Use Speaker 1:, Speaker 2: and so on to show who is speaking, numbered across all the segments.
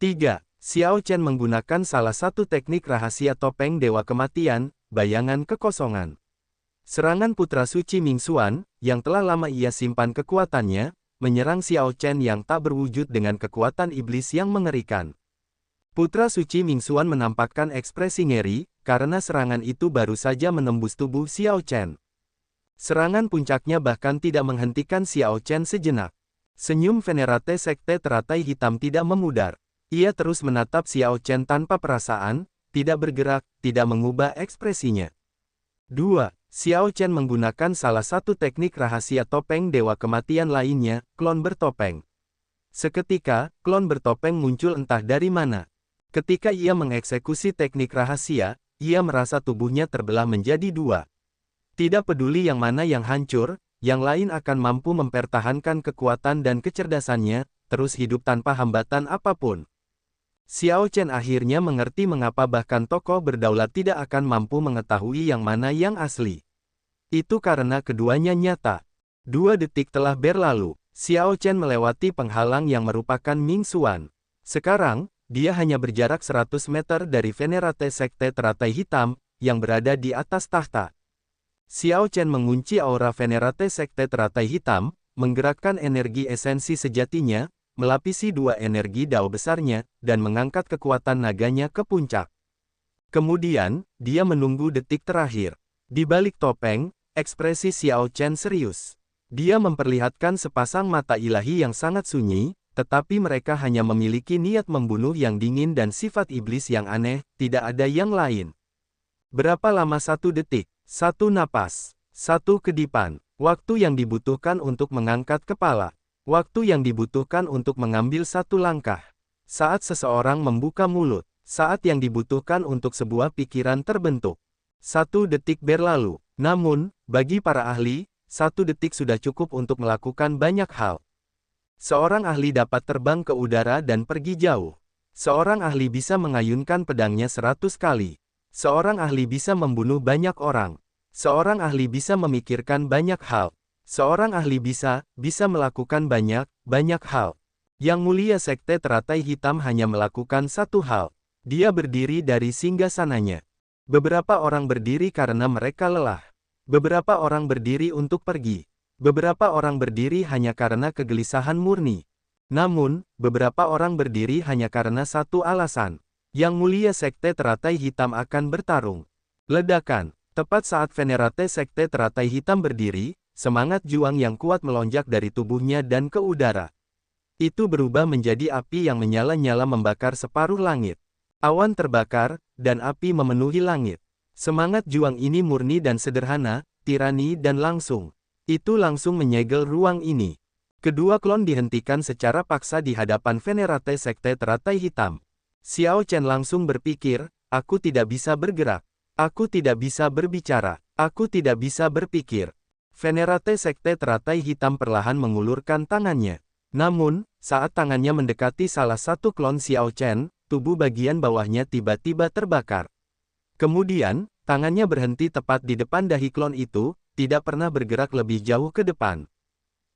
Speaker 1: 3. Xiao Chen menggunakan salah satu teknik rahasia topeng Dewa Kematian, bayangan kekosongan. Serangan Putra Suci Mingxuan, yang telah lama ia simpan kekuatannya, menyerang Xiao Chen yang tak berwujud dengan kekuatan iblis yang mengerikan. Putra Suci Mingxuan menampakkan ekspresi ngeri, karena serangan itu baru saja menembus tubuh Xiao Chen. Serangan puncaknya bahkan tidak menghentikan Xiao Chen sejenak. Senyum Venerate Sekte Teratai Hitam tidak memudar. Ia terus menatap Xiao Chen tanpa perasaan, tidak bergerak, tidak mengubah ekspresinya. 2. Xiao Chen menggunakan salah satu teknik rahasia topeng Dewa Kematian lainnya, klon bertopeng. Seketika, klon bertopeng muncul entah dari mana. Ketika ia mengeksekusi teknik rahasia, ia merasa tubuhnya terbelah menjadi dua. Tidak peduli yang mana yang hancur, yang lain akan mampu mempertahankan kekuatan dan kecerdasannya, terus hidup tanpa hambatan apapun. Xiao Chen akhirnya mengerti mengapa bahkan tokoh berdaulat tidak akan mampu mengetahui yang mana yang asli. Itu karena keduanya nyata. 2 detik telah berlalu. Xiao Chen melewati penghalang yang merupakan Mingxuan. Sekarang, dia hanya berjarak 100 meter dari Venerate Sekte Teratai Hitam, yang berada di atas tahta. Xiao Chen mengunci aura Venerate Sekte Teratai Hitam, menggerakkan energi esensi sejatinya, melapisi 2 energi dao besarnya, dan mengangkat kekuatan naganya ke puncak. Kemudian, dia menunggu detik terakhir. Di balik topeng, ekspresi Xiao Chen serius. Dia memperlihatkan sepasang mata ilahi yang sangat sunyi, tetapi mereka hanya memiliki niat membunuh yang dingin dan sifat iblis yang aneh, tidak ada yang lain. Berapa lama 1 detik? 1 napas. 1 kedipan. Waktu yang dibutuhkan untuk mengangkat kepala. Waktu yang dibutuhkan untuk mengambil 1 langkah. Saat seseorang membuka mulut. Saat yang dibutuhkan untuk sebuah pikiran terbentuk. 1 detik berlalu. Namun, bagi para ahli, 1 detik sudah cukup untuk melakukan banyak hal. Seorang ahli dapat terbang ke udara dan pergi jauh. Seorang ahli bisa mengayunkan pedangnya 100 kali. Seorang ahli bisa membunuh banyak orang. Seorang ahli bisa memikirkan banyak hal. Seorang ahli bisa melakukan banyak hal. Yang Mulia Sekte Teratai Hitam hanya melakukan 1 hal. Dia berdiri dari singgasananya. Beberapa orang berdiri karena mereka lelah. Beberapa orang berdiri untuk pergi. Beberapa orang berdiri hanya karena kegelisahan murni. Namun, beberapa orang berdiri hanya karena 1 alasan. Yang Mulia Sekte Teratai Hitam akan bertarung. Ledakan. Tepat saat Venerate Sekte Teratai Hitam berdiri, semangat juang yang kuat melonjak dari tubuhnya dan ke udara. Itu berubah menjadi api yang menyala-nyala membakar separuh langit. Awan terbakar, dan api memenuhi langit. Semangat juang ini murni dan sederhana, tirani dan langsung. Itu langsung menyegel ruang ini. Kedua klon dihentikan secara paksa di hadapan Venerate Sekte Teratai Hitam. Xiao Chen langsung berpikir, aku tidak bisa bergerak. Aku tidak bisa berbicara. Aku tidak bisa berpikir. Venerate Sekte Teratai Hitam perlahan mengulurkan tangannya. Namun, saat tangannya mendekati salah satu klon Xiao Chen, tubuh bagian bawahnya tiba-tiba terbakar. Kemudian, tangannya berhenti tepat di depan dahi klon itu, tidak pernah bergerak lebih jauh ke depan.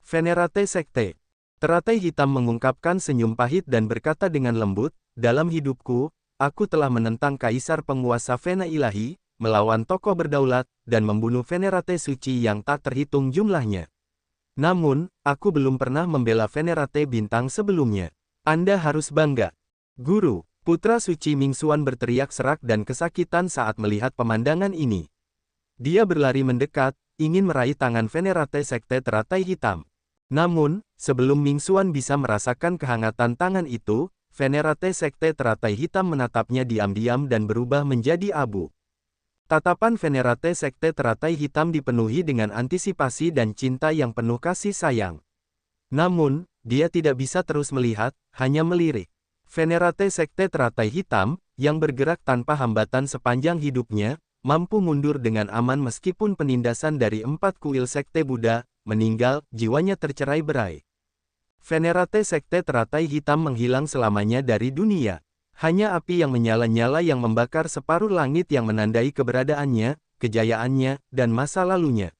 Speaker 1: Venerate Sekte Teratai Hitam mengungkapkan senyum pahit dan berkata dengan lembut, dalam hidupku, aku telah menentang Kaisar Penguasa Vena Ilahi, melawan tokoh berdaulat, dan membunuh Venerate Suci yang tak terhitung jumlahnya. Namun, aku belum pernah membela Venerate Bintang sebelumnya. Anda harus bangga. Guru, Putra Suci Mingxuan berteriak serak dan kesakitan saat melihat pemandangan ini. Dia berlari mendekat, ingin meraih tangan Venerate Sekte Teratai Hitam. Namun, sebelum Mingxuan bisa merasakan kehangatan tangan itu, Venerate Sekte Teratai Hitam menatapnya diam-diam dan berubah menjadi abu. Tatapan Venerate Sekte Teratai Hitam dipenuhi dengan antisipasi dan cinta yang penuh kasih sayang. Namun, dia tidak bisa terus melihat, hanya melirik. Venerate Sekte Teratai Hitam, yang bergerak tanpa hambatan sepanjang hidupnya, mampu mundur dengan aman meskipun penindasan dari 4 kuil Sekte Buddha, meninggal, jiwanya tercerai-berai. Venerate Sekte Teratai Hitam menghilang selamanya dari dunia. Hanya api yang menyala-nyala yang membakar separuh langit yang menandai keberadaannya, kejayaannya, dan masa lalunya.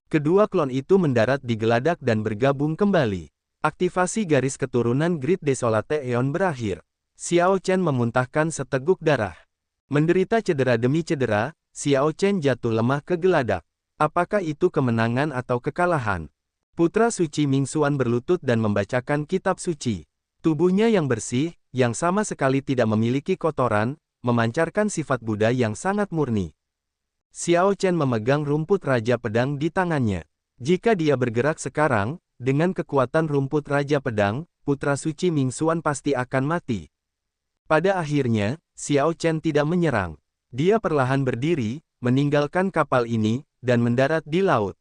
Speaker 1: Kedua klon itu mendarat di Geladak dan bergabung kembali. Aktivasi garis keturunan Great Desolate Aeon berakhir. Xiao Chen memuntahkan seteguk darah. Menderita cedera demi cedera, Xiao Chen jatuh lemah ke geladak. Apakah itu kemenangan atau kekalahan? Putra suci Mingxuan berlutut dan membacakan kitab suci. Tubuhnya yang bersih, yang sama sekali tidak memiliki kotoran, memancarkan sifat Buddha yang sangat murni. Xiao Chen memegang rumput Raja Pedang di tangannya. Jika dia bergerak sekarang, dengan kekuatan rumput Raja Pedang, Putra Suci Mingxuan pasti akan mati. Pada akhirnya, Xiao Chen tidak menyerang. Dia perlahan berdiri, meninggalkan kapal ini, dan mendarat di laut.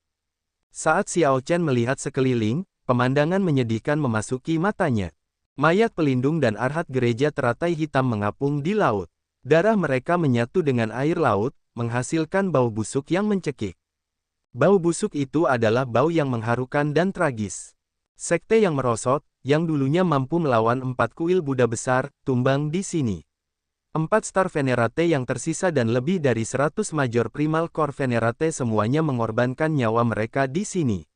Speaker 1: Saat Xiao Chen melihat sekeliling, pemandangan menyedihkan memasuki matanya. Mayat pelindung dan arhat gereja teratai hitam mengapung di laut. Darah mereka menyatu dengan air laut, menghasilkan bau busuk yang mencekik. Bau busuk itu adalah bau yang mengharukan dan tragis. Sekte yang merosot, yang dulunya mampu melawan 4 kuil Buddha besar, tumbang di sini. 4 Star Venerate yang tersisa dan lebih dari 100 Major Primal Core Venerate semuanya mengorbankan nyawa mereka di sini.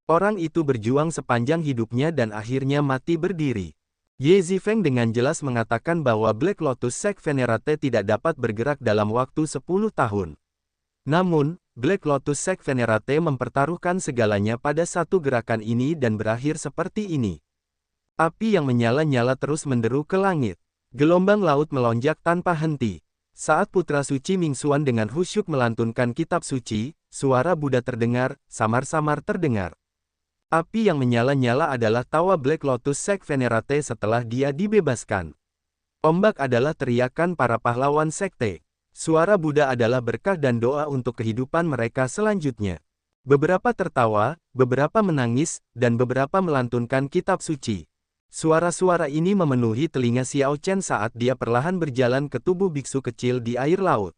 Speaker 1: Orang itu berjuang sepanjang hidupnya dan akhirnya mati berdiri. Ye Zifeng dengan jelas mengatakan bahwa Black Lotus Sect Venerate tidak dapat bergerak dalam waktu 10 tahun. Namun, Black Lotus Sect Venerate mempertaruhkan segalanya pada satu gerakan ini dan berakhir seperti ini. Api yang menyala-nyala terus menderu ke langit. Gelombang laut melonjak tanpa henti. Saat Putra Suci Mingxuan dengan khusyuk melantunkan kitab suci, suara Buddha terdengar, samar-samar terdengar. Api yang menyala-nyala adalah tawa Black Lotus Sect Venerate setelah dia dibebaskan. Ombak adalah teriakan para pahlawan sekte. Suara Buddha adalah berkah dan doa untuk kehidupan mereka selanjutnya. Beberapa tertawa, beberapa menangis, dan beberapa melantunkan kitab suci. Suara-suara ini memenuhi telinga Xiao Chen saat dia perlahan berjalan ke tubuh biksu kecil di air laut.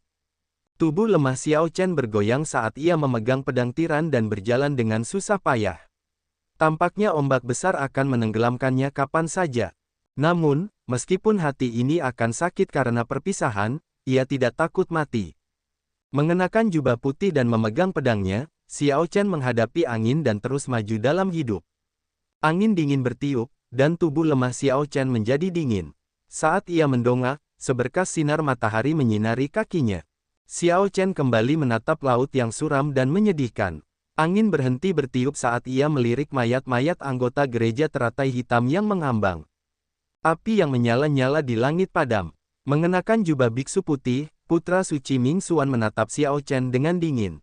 Speaker 1: Tubuh lemah Xiao Chen bergoyang saat ia memegang pedang tiran dan berjalan dengan susah payah. Tampaknya ombak besar akan menenggelamkannya kapan saja. Namun, meskipun hati ini akan sakit karena perpisahan, ia tidak takut mati. Mengenakan jubah putih dan memegang pedangnya, Xiao Chen menghadapi angin dan terus maju dalam hidup. Angin dingin bertiup, dan tubuh lemah Xiao Chen menjadi dingin. Saat ia mendongak, seberkas sinar matahari menyinari kakinya. Xiao Chen kembali menatap laut yang suram dan menyedihkan. Angin berhenti bertiup saat ia melirik mayat-mayat anggota gereja teratai hitam yang mengambang. Api yang menyala-nyala di langit padam. Mengenakan jubah biksu putih, Putra Suci Mingxuan menatap Xiao Chen dengan dingin.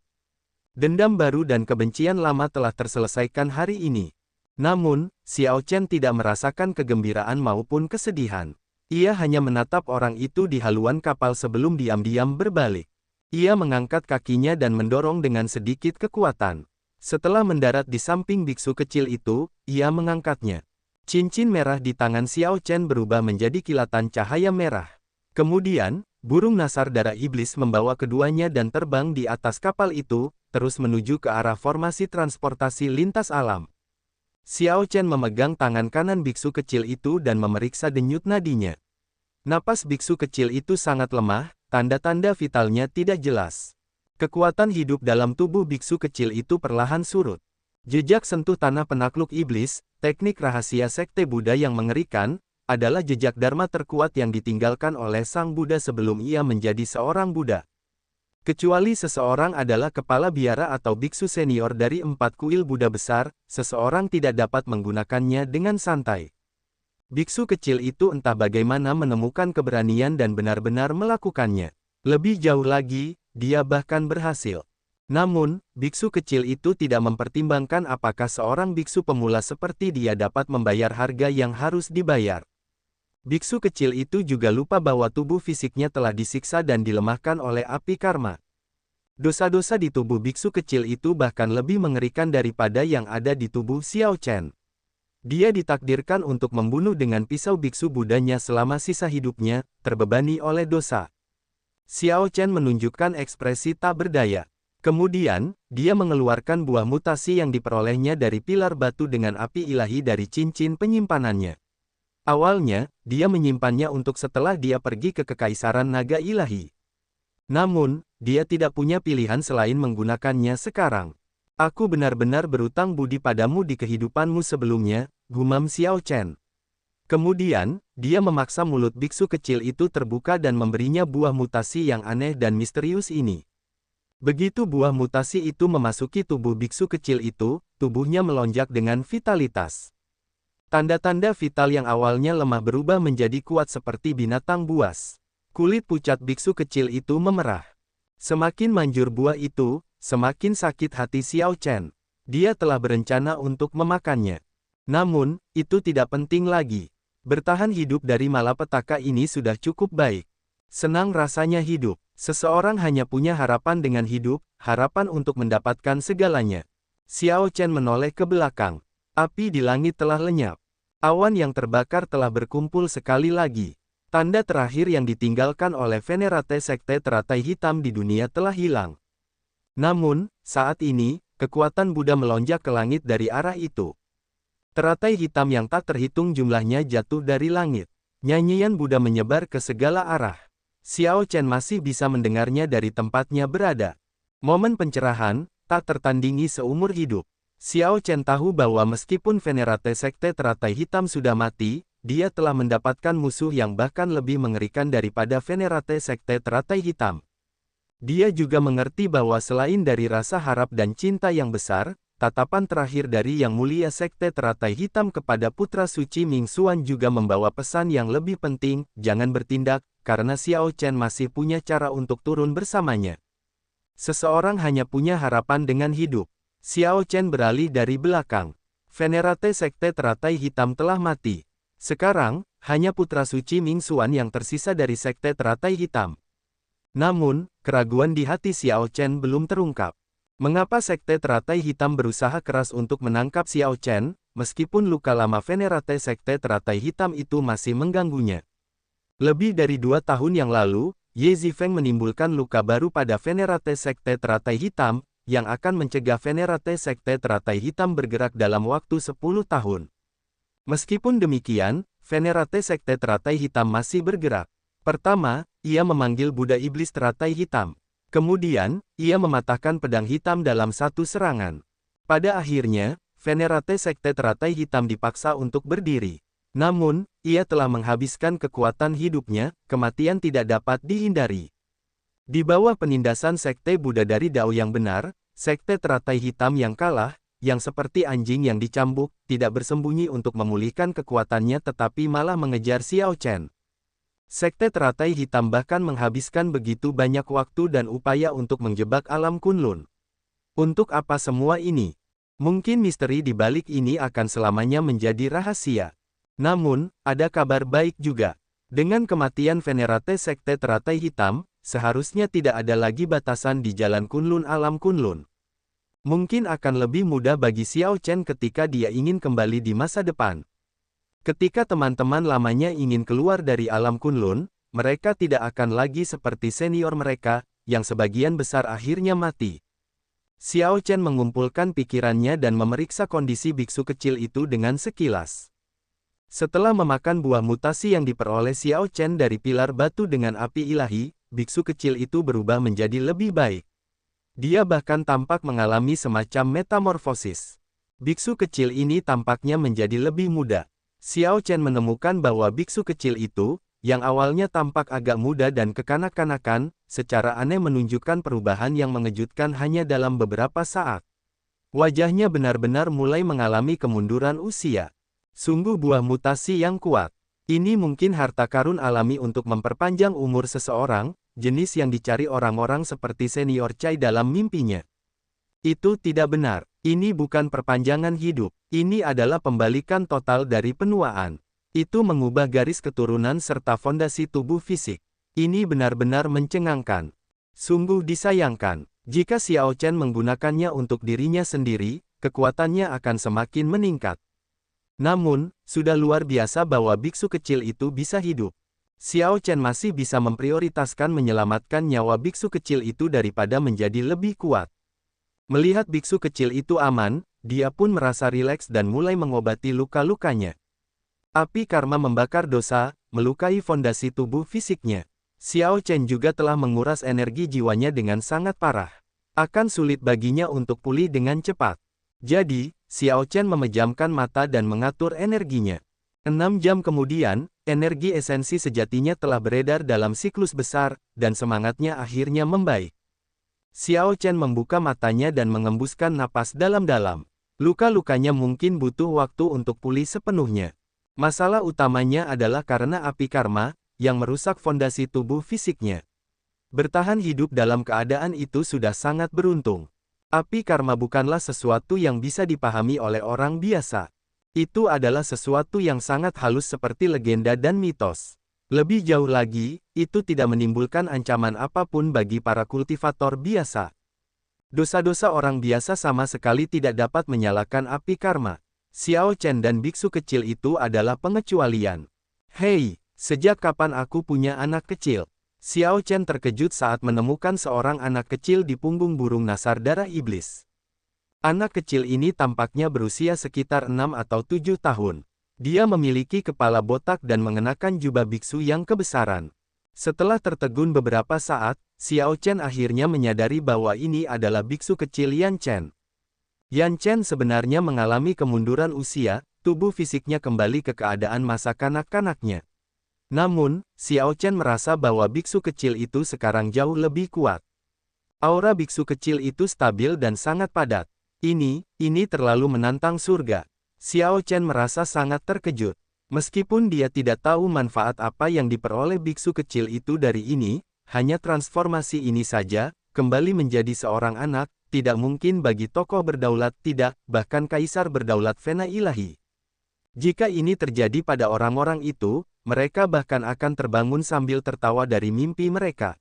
Speaker 1: Dendam baru dan kebencian lama telah terselesaikan hari ini. Namun, Xiao Chen tidak merasakan kegembiraan maupun kesedihan. Ia hanya menatap orang itu di haluan kapal sebelum diam-diam berbalik. Ia mengangkat kakinya dan mendorong dengan sedikit kekuatan. Setelah mendarat di samping biksu kecil itu, ia mengangkatnya. Cincin merah di tangan Xiao Chen berubah menjadi kilatan cahaya merah. Kemudian, burung nasar darah iblis membawa keduanya dan terbang di atas kapal itu, terus menuju ke arah formasi transportasi lintas alam. Xiao Chen memegang tangan kanan biksu kecil itu dan memeriksa denyut nadinya. Napas biksu kecil itu sangat lemah, tanda-tanda vitalnya tidak jelas. Kekuatan hidup dalam tubuh biksu kecil itu perlahan surut. Jejak sentuh tanah penakluk iblis, teknik rahasia sekte Buddha yang mengerikan, adalah jejak dharma terkuat yang ditinggalkan oleh Sang Buddha sebelum ia menjadi seorang Buddha. Kecuali seseorang adalah kepala biara atau biksu senior dari 4 kuil Buddha besar, seseorang tidak dapat menggunakannya dengan santai. Biksu kecil itu entah bagaimana menemukan keberanian dan benar-benar melakukannya. Lebih jauh lagi, dia bahkan berhasil. Namun, biksu kecil itu tidak mempertimbangkan apakah seorang biksu pemula seperti dia dapat membayar harga yang harus dibayar. Biksu kecil itu juga lupa bahwa tubuh fisiknya telah disiksa dan dilemahkan oleh api karma. Dosa-dosa di tubuh biksu kecil itu bahkan lebih mengerikan daripada yang ada di tubuh Xiao Chen. Dia ditakdirkan untuk membunuh dengan pisau biksu Buddhanya selama sisa hidupnya, terbebani oleh dosa. Xiao Chen menunjukkan ekspresi tak berdaya. Kemudian, dia mengeluarkan buah mutasi yang diperolehnya dari pilar batu dengan api ilahi dari cincin penyimpanannya. Awalnya, dia menyimpannya untuk setelah dia pergi ke Kekaisaran Naga Ilahi. Namun, dia tidak punya pilihan selain menggunakannya sekarang. Aku benar-benar berutang budi padamu di kehidupanmu sebelumnya, gumam Xiao Chen. Kemudian, dia memaksa mulut biksu kecil itu terbuka dan memberinya buah mutasi yang aneh dan misterius ini. Begitu buah mutasi itu memasuki tubuh biksu kecil itu, tubuhnya melonjak dengan vitalitas. Tanda-tanda vital yang awalnya lemah berubah menjadi kuat seperti binatang buas. Kulit pucat biksu kecil itu memerah. Semakin manjur buah itu, semakin sakit hati Xiao Chen. Dia telah berencana untuk memakannya. Namun, itu tidak penting lagi. Bertahan hidup dari malapetaka ini sudah cukup baik. Senang rasanya hidup. Seseorang hanya punya harapan dengan hidup, harapan untuk mendapatkan segalanya. Xiao Chen menoleh ke belakang. Api di langit telah lenyap. Awan yang terbakar telah berkumpul sekali lagi. Tanda terakhir yang ditinggalkan oleh Venerate Sekte Teratai Hitam di dunia telah hilang. Namun, saat ini, kekuatan Buddha melonjak ke langit dari arah itu. Teratai hitam yang tak terhitung jumlahnya jatuh dari langit. Nyanyian Buddha menyebar ke segala arah. Xiao Chen masih bisa mendengarnya dari tempatnya berada. Momen pencerahan, tak tertandingi seumur hidup. Xiao Chen tahu bahwa meskipun Venerate Sekte Teratai Hitam sudah mati, dia telah mendapatkan musuh yang bahkan lebih mengerikan daripada Venerate Sekte Teratai Hitam. Dia juga mengerti bahwa selain dari rasa harap dan cinta yang besar, tatapan terakhir dari Yang Mulia Sekte Teratai Hitam kepada Putra Suci Ming Xuan juga membawa pesan yang lebih penting, jangan bertindak, karena Xiao Chen masih punya cara untuk turun bersamanya. Seseorang hanya punya harapan dengan hidup. Xiao Chen beralih dari belakang. Venerate Sekte Teratai Hitam telah mati. Sekarang, hanya Putra Suci Ming Xuan yang tersisa dari Sekte Teratai Hitam. Namun, keraguan di hati Xiao Chen belum terungkap. Mengapa Sekte Teratai Hitam berusaha keras untuk menangkap Xiao Chen, meskipun luka lama Venerate Sekte Teratai Hitam itu masih mengganggunya? Lebih dari 2 tahun yang lalu, Ye Zifeng menimbulkan luka baru pada Venerate Sekte Teratai Hitam, yang akan mencegah Venerate Sekte Teratai Hitam bergerak dalam waktu 10 tahun. Meskipun demikian, Venerate Sekte Teratai Hitam masih bergerak. Pertama, ia memanggil Buddha Iblis Teratai Hitam. Kemudian, ia mematahkan pedang hitam dalam satu serangan. Pada akhirnya, Venerate Sekte Teratai Hitam dipaksa untuk berdiri. Namun, ia telah menghabiskan kekuatan hidupnya, kematian tidak dapat dihindari. Di bawah penindasan Sekte Buddha dari Dao yang benar, Sekte Teratai Hitam yang kalah, yang seperti anjing yang dicambuk, tidak bersembunyi untuk memulihkan kekuatannya tetapi malah mengejar Xiao Chen. Sekte Teratai Hitam bahkan menghabiskan begitu banyak waktu dan upaya untuk menjebak alam Kunlun. Untuk apa semua ini? Mungkin misteri di balik ini akan selamanya menjadi rahasia. Namun, ada kabar baik juga. Dengan kematian Venerate Sekte Teratai Hitam, seharusnya tidak ada lagi batasan di jalan Kunlun alam Kunlun. Mungkin akan lebih mudah bagi Xiao Chen ketika dia ingin kembali di masa depan. Ketika teman-teman lamanya ingin keluar dari alam Kunlun, mereka tidak akan lagi seperti senior mereka, yang sebagian besar akhirnya mati. Xiao Chen mengumpulkan pikirannya dan memeriksa kondisi biksu kecil itu dengan sekilas. Setelah memakan buah mutasi yang diperoleh Xiao Chen dari pilar batu dengan api ilahi, biksu kecil itu berubah menjadi lebih baik. Dia bahkan tampak mengalami semacam metamorfosis. Biksu kecil ini tampaknya menjadi lebih muda. Xiao Chen menemukan bahwa biksu kecil itu, yang awalnya tampak agak muda dan kekanak-kanakan, secara aneh menunjukkan perubahan yang mengejutkan hanya dalam beberapa saat. Wajahnya benar-benar mulai mengalami kemunduran usia. Sungguh buah mutasi yang kuat. Ini mungkin harta karun alami untuk memperpanjang umur seseorang, jenis yang dicari orang-orang seperti senior Chai dalam mimpinya. Itu tidak benar. Ini bukan perpanjangan hidup. Ini adalah pembalikan total dari penuaan. Itu mengubah garis keturunan serta fondasi tubuh fisik. Ini benar-benar mencengangkan. Sungguh disayangkan. Jika Xiao Chen menggunakannya untuk dirinya sendiri, kekuatannya akan semakin meningkat. Namun, sudah luar biasa bahwa biksu kecil itu bisa hidup. Xiao Chen masih bisa memprioritaskan menyelamatkan nyawa biksu kecil itu daripada menjadi lebih kuat. Melihat biksu kecil itu aman, dia pun merasa rileks dan mulai mengobati luka-lukanya. Api karma membakar dosa, melukai fondasi tubuh fisiknya. Xiao Chen juga telah menguras energi jiwanya dengan sangat parah. Akan sulit baginya untuk pulih dengan cepat. Jadi, Xiao Chen memejamkan mata dan mengatur energinya. 6 jam kemudian, energi esensi sejatinya telah beredar dalam siklus besar, dan semangatnya akhirnya membaik. Xiao Chen membuka matanya dan mengembuskan napas dalam-dalam. Luka-lukanya mungkin butuh waktu untuk pulih sepenuhnya. Masalah utamanya adalah karena api karma, yang merusak fondasi tubuh fisiknya. Bertahan hidup dalam keadaan itu sudah sangat beruntung. Api karma bukanlah sesuatu yang bisa dipahami oleh orang biasa. Itu adalah sesuatu yang sangat halus seperti legenda dan mitos. Lebih jauh lagi, itu tidak menimbulkan ancaman apapun bagi para kultivator biasa. Dosa-dosa orang biasa sama sekali tidak dapat menyalakan api karma. Xiao Chen dan biksu kecil itu adalah pengecualian. Hei, sejak kapan aku punya anak kecil? Xiao Chen terkejut saat menemukan seorang anak kecil di punggung burung nasar darah iblis. Anak kecil ini tampaknya berusia sekitar 6 atau 7 tahun. Dia memiliki kepala botak dan mengenakan jubah biksu yang kebesaran. Setelah tertegun beberapa saat, Xiao Chen akhirnya menyadari bahwa ini adalah biksu kecil Yan Chen. Yan Chen sebenarnya mengalami kemunduran usia, tubuh fisiknya kembali ke keadaan masa kanak-kanaknya. Namun, Xiao Chen merasa bahwa biksu kecil itu sekarang jauh lebih kuat. Aura biksu kecil itu stabil dan sangat padat. Ini terlalu menantang surga. Xiao Chen merasa sangat terkejut. Meskipun dia tidak tahu manfaat apa yang diperoleh biksu kecil itu dari ini, hanya transformasi ini saja, kembali menjadi seorang anak, tidak mungkin bagi tokoh berdaulat tidak, bahkan kaisar berdaulat Vena ilahi. Jika ini terjadi pada orang-orang itu, mereka bahkan akan terbangun sambil tertawa dari mimpi mereka.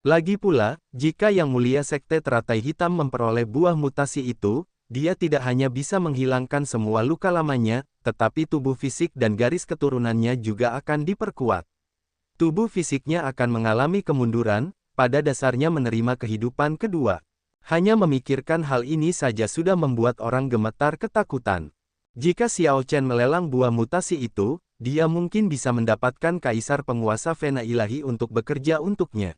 Speaker 1: Lagi pula, jika Yang Mulia Sekte Teratai Hitam memperoleh buah mutasi itu, dia tidak hanya bisa menghilangkan semua luka lamanya, tetapi tubuh fisik dan garis keturunannya juga akan diperkuat. Tubuh fisiknya akan mengalami kemunduran, pada dasarnya menerima kehidupan kedua. Hanya memikirkan hal ini saja sudah membuat orang gemetar ketakutan. Jika Xiao Chen melelang buah mutasi itu, dia mungkin bisa mendapatkan kaisar penguasa Vena ilahi untuk bekerja untuknya.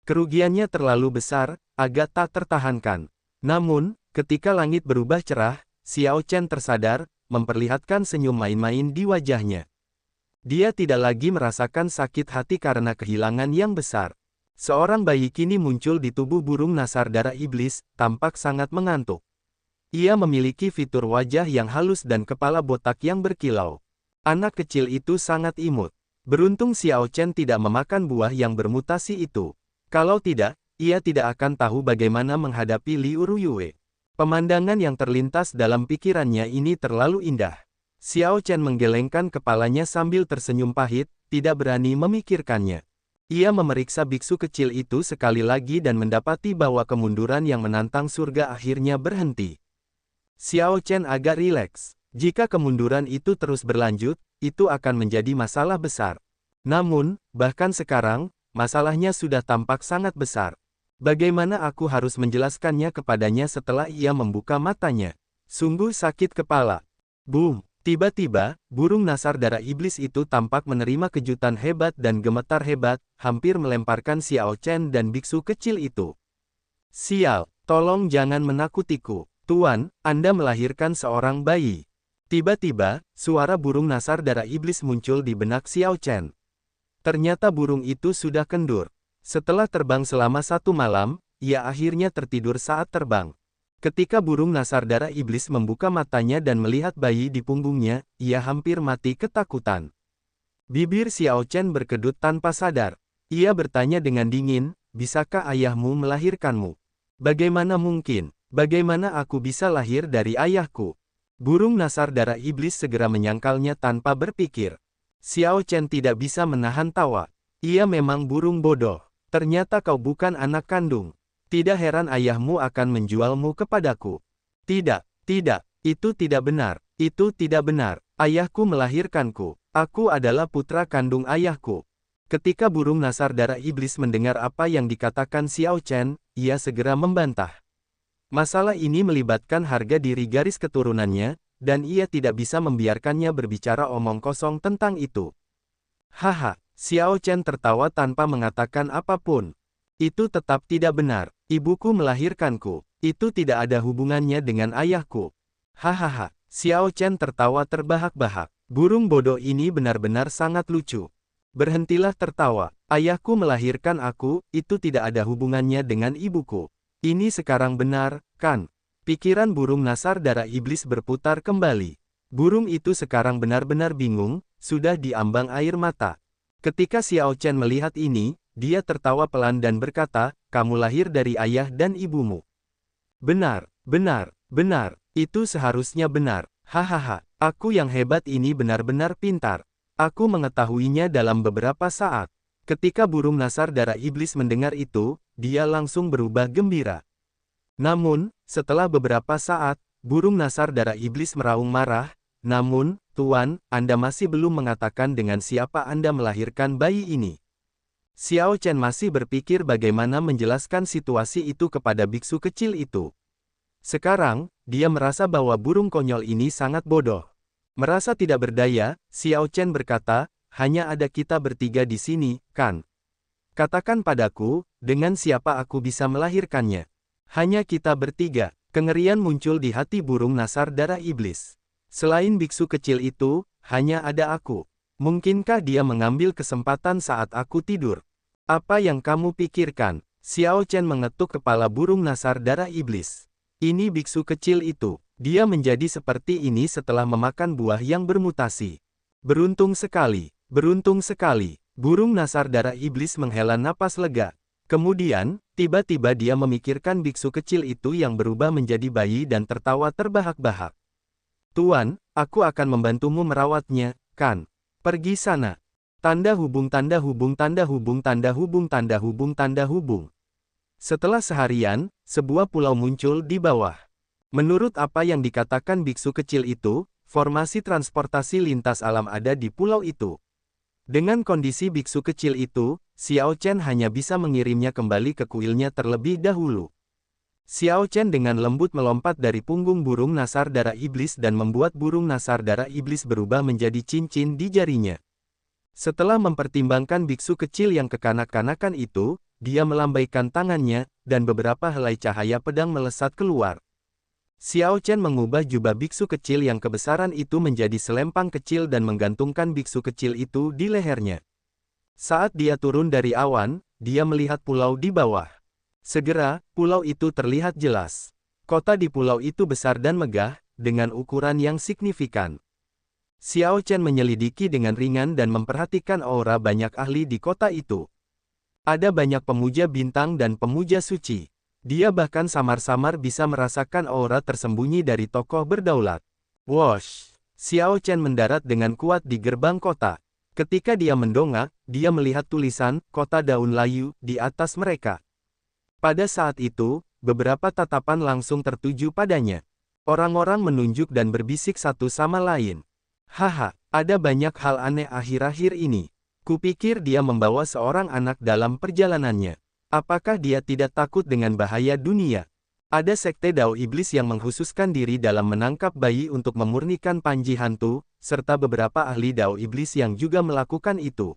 Speaker 1: Kerugiannya terlalu besar, agak tak tertahankan. Namun, ketika langit berubah cerah, Xiao Chen tersadar, memperlihatkan senyum main-main di wajahnya. Dia tidak lagi merasakan sakit hati karena kehilangan yang besar. Seorang bayi kini muncul di tubuh burung nasar darah iblis, tampak sangat mengantuk. Ia memiliki fitur wajah yang halus dan kepala botak yang berkilau. Anak kecil itu sangat imut. Beruntung Xiao Chen tidak memakan buah yang bermutasi itu. Kalau tidak, ia tidak akan tahu bagaimana menghadapi Liu Ruyue. Pemandangan yang terlintas dalam pikirannya ini terlalu indah. Xiao Chen menggelengkan kepalanya sambil tersenyum pahit, tidak berani memikirkannya. Ia memeriksa biksu kecil itu sekali lagi dan mendapati bahwa kemunduran yang menantang surga akhirnya berhenti. Xiao Chen agak rileks. Jika kemunduran itu terus berlanjut, itu akan menjadi masalah besar. Namun, bahkan sekarang, masalahnya sudah tampak sangat besar. Bagaimana aku harus menjelaskannya kepadanya setelah ia membuka matanya? Sungguh sakit kepala. Boom! Tiba-tiba, burung nasar darah iblis itu tampak menerima kejutan hebat dan gemetar hebat, hampir melemparkan Xiao Chen dan biksu kecil itu. Sial, tolong jangan menakutiku. Tuan, Anda melahirkan seorang bayi. Tiba-tiba, suara burung nasar darah iblis muncul di benak Xiao Chen. Ternyata burung itu sudah kendur. Setelah terbang selama 1 malam, ia akhirnya tertidur saat terbang. Ketika burung nasar darah iblis membuka matanya dan melihat bayi di punggungnya, ia hampir mati ketakutan. Bibir Xiao Chen berkedut tanpa sadar. Ia bertanya dengan dingin, bisakah ayahmu melahirkanmu? Bagaimana mungkin? Bagaimana aku bisa lahir dari ayahku? Burung nasar darah iblis segera menyangkalnya tanpa berpikir. Xiao Chen tidak bisa menahan tawa. Ia memang burung bodoh. Ternyata kau bukan anak kandung. Tidak heran ayahmu akan menjualmu kepadaku. Tidak, itu tidak benar. Itu tidak benar. Ayahku melahirkanku. Aku adalah putra kandung ayahku. Ketika burung nasar darah iblis mendengar apa yang dikatakan Xiao Chen, ia segera membantah. Masalah ini melibatkan harga diri garis keturunannya, dan ia tidak bisa membiarkannya berbicara omong kosong tentang itu. Haha, Xiao Chen tertawa tanpa mengatakan apapun. Itu tetap tidak benar. Ibuku melahirkanku. Itu tidak ada hubungannya dengan ayahku. Hahaha, Xiao Chen tertawa terbahak-bahak. Burung bodoh ini benar-benar sangat lucu. Berhentilah tertawa. Ayahku melahirkan aku, itu tidak ada hubungannya dengan ibuku. Ini sekarang benar, kan? Pikiran burung nasar darah iblis berputar kembali. Burung itu sekarang benar-benar bingung, sudah diambang air mata. Ketika Xiao Chen melihat ini, dia tertawa pelan dan berkata, kamu lahir dari ayah dan ibumu. Benar, benar, benar, itu seharusnya benar. Hahaha, aku yang hebat ini benar-benar pintar. Aku mengetahuinya dalam beberapa saat. Ketika burung nasar darah iblis mendengar itu, dia langsung berubah gembira. Namun, setelah beberapa saat, burung nasar darah iblis meraung marah, namun, Tuan, Anda masih belum mengatakan dengan siapa Anda melahirkan bayi ini. Xiao Chen masih berpikir bagaimana menjelaskan situasi itu kepada biksu kecil itu. Sekarang, dia merasa bahwa burung konyol ini sangat bodoh. Merasa tidak berdaya, Xiao Chen berkata, hanya ada kita bertiga di sini, kan? Katakan padaku, dengan siapa aku bisa melahirkannya? Hanya kita bertiga. Kengerian muncul di hati burung nasar darah iblis. Selain biksu kecil itu, hanya ada aku. Mungkinkah dia mengambil kesempatan saat aku tidur? Apa yang kamu pikirkan? Xiao Chen mengetuk kepala burung nasar darah iblis. Ini biksu kecil itu. Dia menjadi seperti ini setelah memakan buah yang bermutasi. Beruntung sekali. Beruntung sekali. Burung nasar darah iblis menghela napas lega. Kemudian, tiba-tiba dia memikirkan biksu kecil itu yang berubah menjadi bayi dan tertawa terbahak-bahak. Tuan, aku akan membantumu merawatnya, kan? Pergi sana. Tanda hubung tanda hubung tanda hubung tanda hubung tanda hubung tanda hubung. Setelah seharian, sebuah pulau muncul di bawah. Menurut apa yang dikatakan biksu kecil itu, formasi transportasi lintas alam ada di pulau itu. Dengan kondisi biksu kecil itu, Xiao Chen hanya bisa mengirimnya kembali ke kuilnya terlebih dahulu. Xiao Chen dengan lembut melompat dari punggung burung nasar darah iblis dan membuat burung nasar darah iblis berubah menjadi cincin di jarinya. Setelah mempertimbangkan biksu kecil yang kekanak-kanakan itu, dia melambaikan tangannya, dan beberapa helai cahaya pedang melesat keluar. Xiao Chen mengubah jubah biksu kecil yang kebesaran itu menjadi selempang kecil dan menggantungkan biksu kecil itu di lehernya. Saat dia turun dari awan, dia melihat pulau di bawah. Segera, pulau itu terlihat jelas. Kota di pulau itu besar dan megah, dengan ukuran yang signifikan. Xiao Chen menyelidiki dengan ringan dan memperhatikan aura banyak ahli di kota itu. Ada banyak pemuja bintang dan pemuja suci. Dia bahkan samar-samar bisa merasakan aura tersembunyi dari tokoh berdaulat. Wosh! Xiao Chen mendarat dengan kuat di gerbang kota. Ketika dia mendongak, dia melihat tulisan, Kota Daun Layu, di atas mereka. Pada saat itu, beberapa tatapan langsung tertuju padanya. Orang-orang menunjuk dan berbisik satu sama lain. Haha, ada banyak hal aneh akhir-akhir ini. Kupikir dia membawa seorang anak dalam perjalanannya. Apakah dia tidak takut dengan bahaya dunia? Ada sekte Dao Iblis yang mengkhususkan diri dalam menangkap bayi untuk memurnikan panji hantu, serta beberapa ahli Dao Iblis yang juga melakukan itu.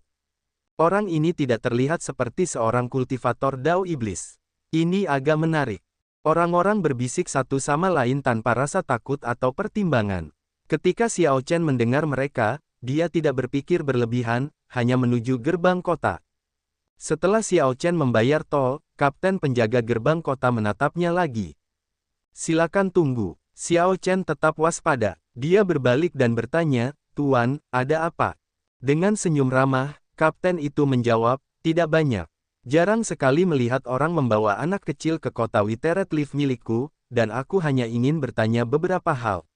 Speaker 1: Orang ini tidak terlihat seperti seorang kultivator Dao Iblis. Ini agak menarik. Orang-orang berbisik satu sama lain tanpa rasa takut atau pertimbangan. Ketika Xiao Chen mendengar mereka, dia tidak berpikir berlebihan, hanya menuju gerbang kota. Setelah Xiao Chen membayar tol, kapten penjaga gerbang kota menatapnya lagi. Silakan tunggu. Xiao Chen tetap waspada. Dia berbalik dan bertanya, Tuan, ada apa? Dengan senyum ramah, kapten itu menjawab, tidak banyak. Jarang sekali melihat orang membawa anak kecil ke kota Witeret Leaf milikku, dan aku hanya ingin bertanya beberapa hal.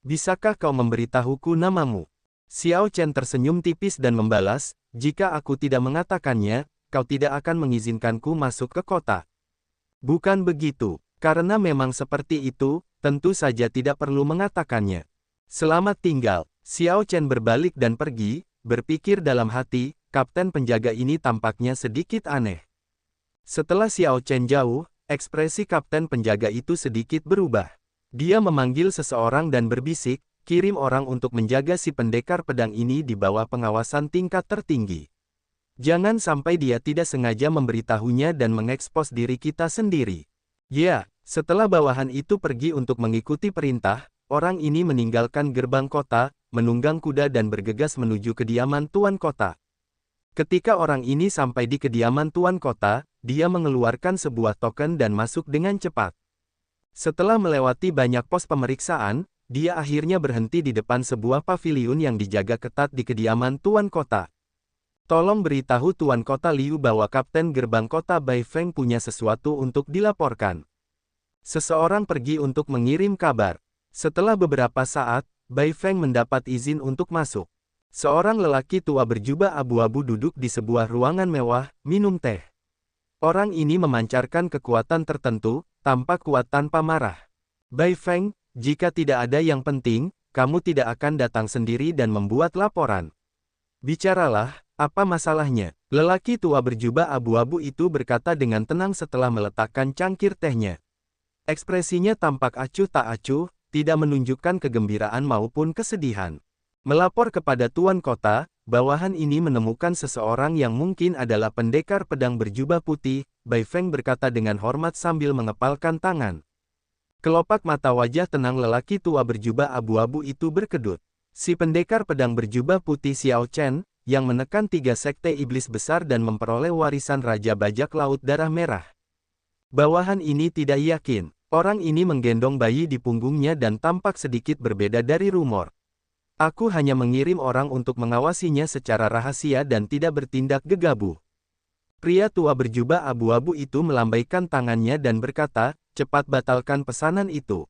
Speaker 1: Bisakah kau memberitahuku namamu? Xiao Chen tersenyum tipis dan membalas, jika aku tidak mengatakannya, kau tidak akan mengizinkanku masuk ke kota. Bukan begitu, karena memang seperti itu, tentu saja tidak perlu mengatakannya. Selamat tinggal. Xiao Chen berbalik dan pergi, berpikir dalam hati, kapten penjaga ini tampaknya sedikit aneh. Setelah Xiao Chen jauh, ekspresi kapten penjaga itu sedikit berubah. Dia memanggil seseorang dan berbisik, kirim orang untuk menjaga si pendekar pedang ini di bawah pengawasan tingkat tertinggi. Jangan sampai dia tidak sengaja memberitahunya dan mengekspos diri kita sendiri. Ya, setelah bawahan itu pergi untuk mengikuti perintah, orang ini meninggalkan gerbang kota, menunggang kuda dan bergegas menuju kediaman tuan kota. Ketika orang ini sampai di kediaman tuan kota, dia mengeluarkan sebuah token dan masuk dengan cepat. Setelah melewati banyak pos pemeriksaan, dia akhirnya berhenti di depan sebuah paviliun yang dijaga ketat di kediaman tuan kota. Tolong beritahu Tuan Kota Liu bahwa Kapten Gerbang Kota Bai Feng punya sesuatu untuk dilaporkan. Seseorang pergi untuk mengirim kabar. Setelah beberapa saat, Bai Feng mendapat izin untuk masuk. Seorang lelaki tua berjubah abu-abu duduk di sebuah ruangan mewah, minum teh. Orang ini memancarkan kekuatan tertentu, tampak kuat tanpa marah. Bai Feng, jika tidak ada yang penting, kamu tidak akan datang sendiri dan membuat laporan. Bicaralah. Apa masalahnya? Lelaki tua berjubah abu-abu itu berkata dengan tenang setelah meletakkan cangkir tehnya. Ekspresinya tampak acuh tak acuh, tidak menunjukkan kegembiraan maupun kesedihan. Melapor kepada Tuan Kota, bawahan ini menemukan seseorang yang mungkin adalah pendekar pedang berjubah putih, Bai Feng berkata dengan hormat sambil mengepalkan tangan. Kelopak mata wajah tenang lelaki tua berjubah abu-abu itu berkedut. Si pendekar pedang berjubah putih Xiao Chen, yang menekan 3 sekte iblis besar dan memperoleh warisan Raja Bajak Laut Darah Merah. Bawahan ini tidak yakin. Orang ini menggendong bayi di punggungnya dan tampak sedikit berbeda dari rumor. Aku hanya mengirim orang untuk mengawasinya secara rahasia dan tidak bertindak gegabah. Pria tua berjubah abu-abu itu melambaikan tangannya dan berkata, cepat batalkan pesanan itu.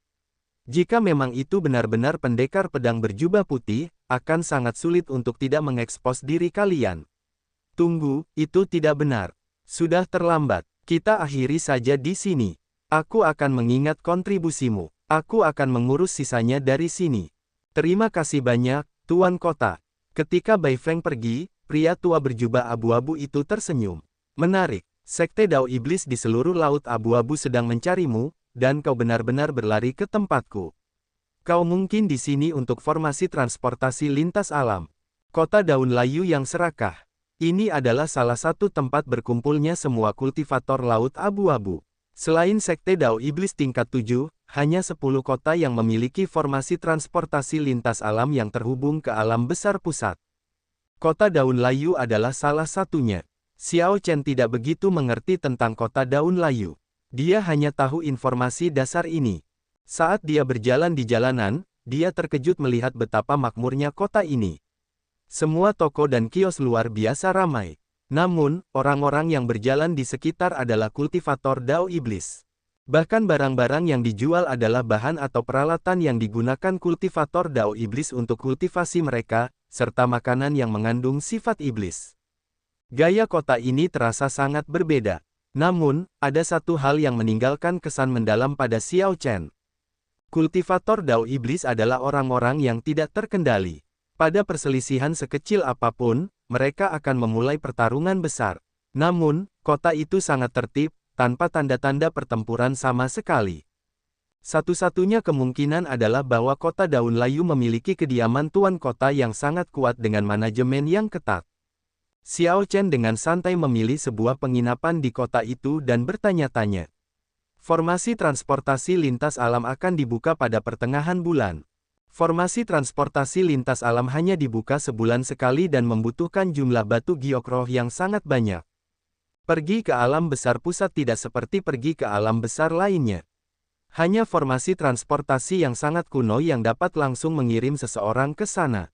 Speaker 1: Jika memang itu benar-benar pendekar pedang berjubah putih, akan sangat sulit untuk tidak mengekspos diri kalian. Tunggu, itu tidak benar. Sudah terlambat. Kita akhiri saja di sini. Aku akan mengingat kontribusimu. Aku akan mengurus sisanya dari sini. Terima kasih banyak, Tuan Kota. Ketika Bai Feng pergi, pria tua berjubah abu-abu itu tersenyum. Menarik. Sekte Dao Iblis di seluruh laut abu-abu sedang mencarimu, dan kau benar-benar berlari ke tempatku. Kau mungkin di sini untuk formasi transportasi lintas alam. Kota Daun Layu yang serakah. Ini adalah salah satu tempat berkumpulnya semua kultivator laut abu-abu. Selain Sekte Dao Iblis tingkat 7, hanya 10 kota yang memiliki formasi transportasi lintas alam yang terhubung ke alam besar pusat. Kota Daun Layu adalah salah satunya. Xiao Chen tidak begitu mengerti tentang Kota Daun Layu. Dia hanya tahu informasi dasar ini. Saat dia berjalan di jalanan, dia terkejut melihat betapa makmurnya kota ini. Semua toko dan kios luar biasa ramai. Namun, orang-orang yang berjalan di sekitar adalah kultivator Dao Iblis. Bahkan barang-barang yang dijual adalah bahan atau peralatan yang digunakan kultivator Dao Iblis untuk kultivasi mereka, serta makanan yang mengandung sifat iblis. Gaya kota ini terasa sangat berbeda. Namun, ada satu hal yang meninggalkan kesan mendalam pada Xiao Chen. Kultivator Dao Iblis adalah orang-orang yang tidak terkendali. Pada perselisihan sekecil apapun, mereka akan memulai pertarungan besar. Namun, kota itu sangat tertib, tanpa tanda-tanda pertempuran sama sekali. Satu-satunya kemungkinan adalah bahwa kota Daun Layu memiliki kediaman tuan kota yang sangat kuat dengan manajemen yang ketat. Xiao Chen dengan santai memilih sebuah penginapan di kota itu dan bertanya-tanya. Formasi transportasi lintas alam akan dibuka pada pertengahan bulan. Formasi transportasi lintas alam hanya dibuka sebulan sekali dan membutuhkan jumlah batu giok roh yang sangat banyak. Pergi ke alam besar pusat tidak seperti pergi ke alam besar lainnya. Hanya formasi transportasi yang sangat kuno yang dapat langsung mengirim seseorang ke sana.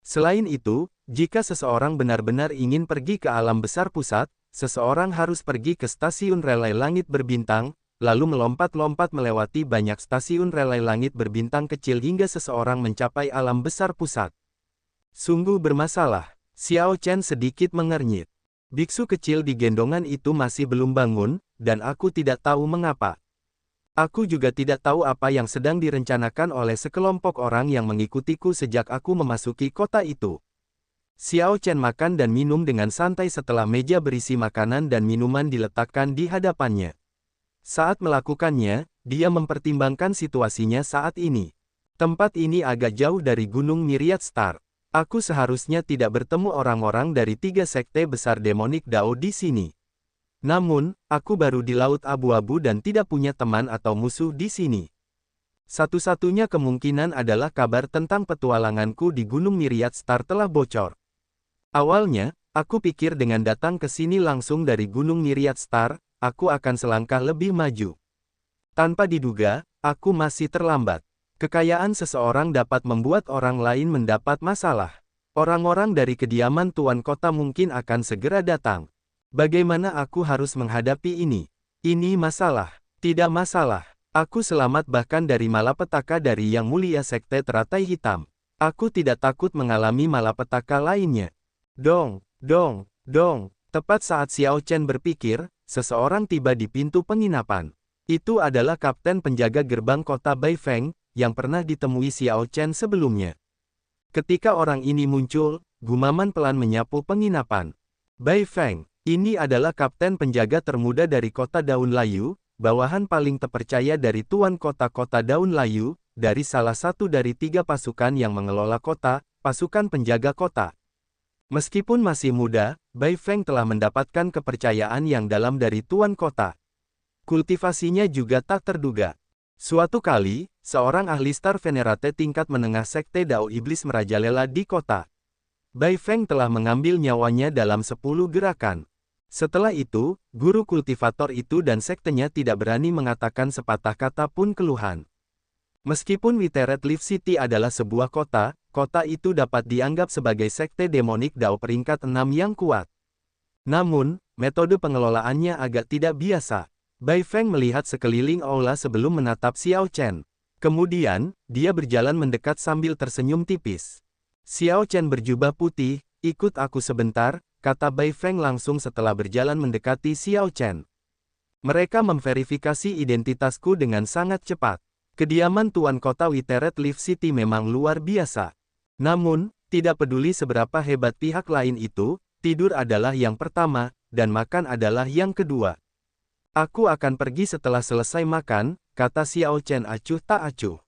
Speaker 1: Selain itu, jika seseorang benar-benar ingin pergi ke alam besar pusat, seseorang harus pergi ke stasiun relay langit berbintang, lalu melompat-lompat melewati banyak stasiun relay langit berbintang kecil hingga seseorang mencapai alam besar pusat. Sungguh bermasalah. Xiao Chen sedikit mengernyit. Biksu kecil di gendongan itu masih belum bangun, dan aku tidak tahu mengapa. Aku juga tidak tahu apa yang sedang direncanakan oleh sekelompok orang yang mengikutiku sejak aku memasuki kota itu. Xiao Chen makan dan minum dengan santai setelah meja berisi makanan dan minuman diletakkan di hadapannya. Saat melakukannya, dia mempertimbangkan situasinya saat ini. Tempat ini agak jauh dari Gunung Myriad Star. Aku seharusnya tidak bertemu orang-orang dari 3 sekte besar demonik Dao di sini. Namun, aku baru di Laut Abu-Abu dan tidak punya teman atau musuh di sini. Satu-satunya kemungkinan adalah kabar tentang petualanganku di Gunung Myriad Star telah bocor. Awalnya, aku pikir dengan datang ke sini langsung dari Gunung Myriad Star, aku akan selangkah lebih maju. Tanpa diduga, aku masih terlambat. Kekayaan seseorang dapat membuat orang lain mendapat masalah. Orang-orang dari kediaman Tuan Kota mungkin akan segera datang. Bagaimana aku harus menghadapi ini? Ini masalah. Tidak masalah. Aku selamat bahkan dari malapetaka dari Yang Mulia Sekte Teratai Hitam. Aku tidak takut mengalami malapetaka lainnya. Dong, dong, dong. Tepat saat Xiao Chen berpikir, seseorang tiba di pintu penginapan. Itu adalah kapten penjaga gerbang kota Baifeng, yang pernah ditemui Xiao Chen sebelumnya. Ketika orang ini muncul, gumaman pelan menyapu penginapan. Baifeng, ini adalah kapten penjaga termuda dari kota Daun Layu, bawahan paling terpercaya dari Tuan Kota-Kota Daun Layu, dari salah satu dari 3 pasukan yang mengelola kota, pasukan penjaga kota. Meskipun masih muda, Baifeng telah mendapatkan kepercayaan yang dalam dari Tuan Kota. Kultivasinya juga tak terduga. Suatu kali, seorang ahli Star Venerate tingkat menengah Sekte Dao Iblis merajalela di kota. Baifeng telah mengambil nyawanya dalam 10 gerakan. Setelah itu, guru kultivator itu dan sektenya tidak berani mengatakan sepatah kata pun keluhan. Meskipun Withered Leaf City adalah sebuah kota, kota itu dapat dianggap sebagai sekte demonik Dao peringkat 6 yang kuat. Namun, metode pengelolaannya agak tidak biasa. Baifeng melihat sekeliling aula sebelum menatap Xiao Chen. Kemudian, dia berjalan mendekat sambil tersenyum tipis. Xiao Chen berjubah putih, ikut aku sebentar, kata Baifeng langsung setelah berjalan mendekati Xiao Chen. Mereka memverifikasi identitasku dengan sangat cepat. Kediaman Tuan Kota Withered Leaf City memang luar biasa. Namun, tidak peduli seberapa hebat pihak lain itu, tidur adalah yang pertama, dan makan adalah yang kedua. Aku akan pergi setelah selesai makan, kata Xiao Chen acuh tak acuh.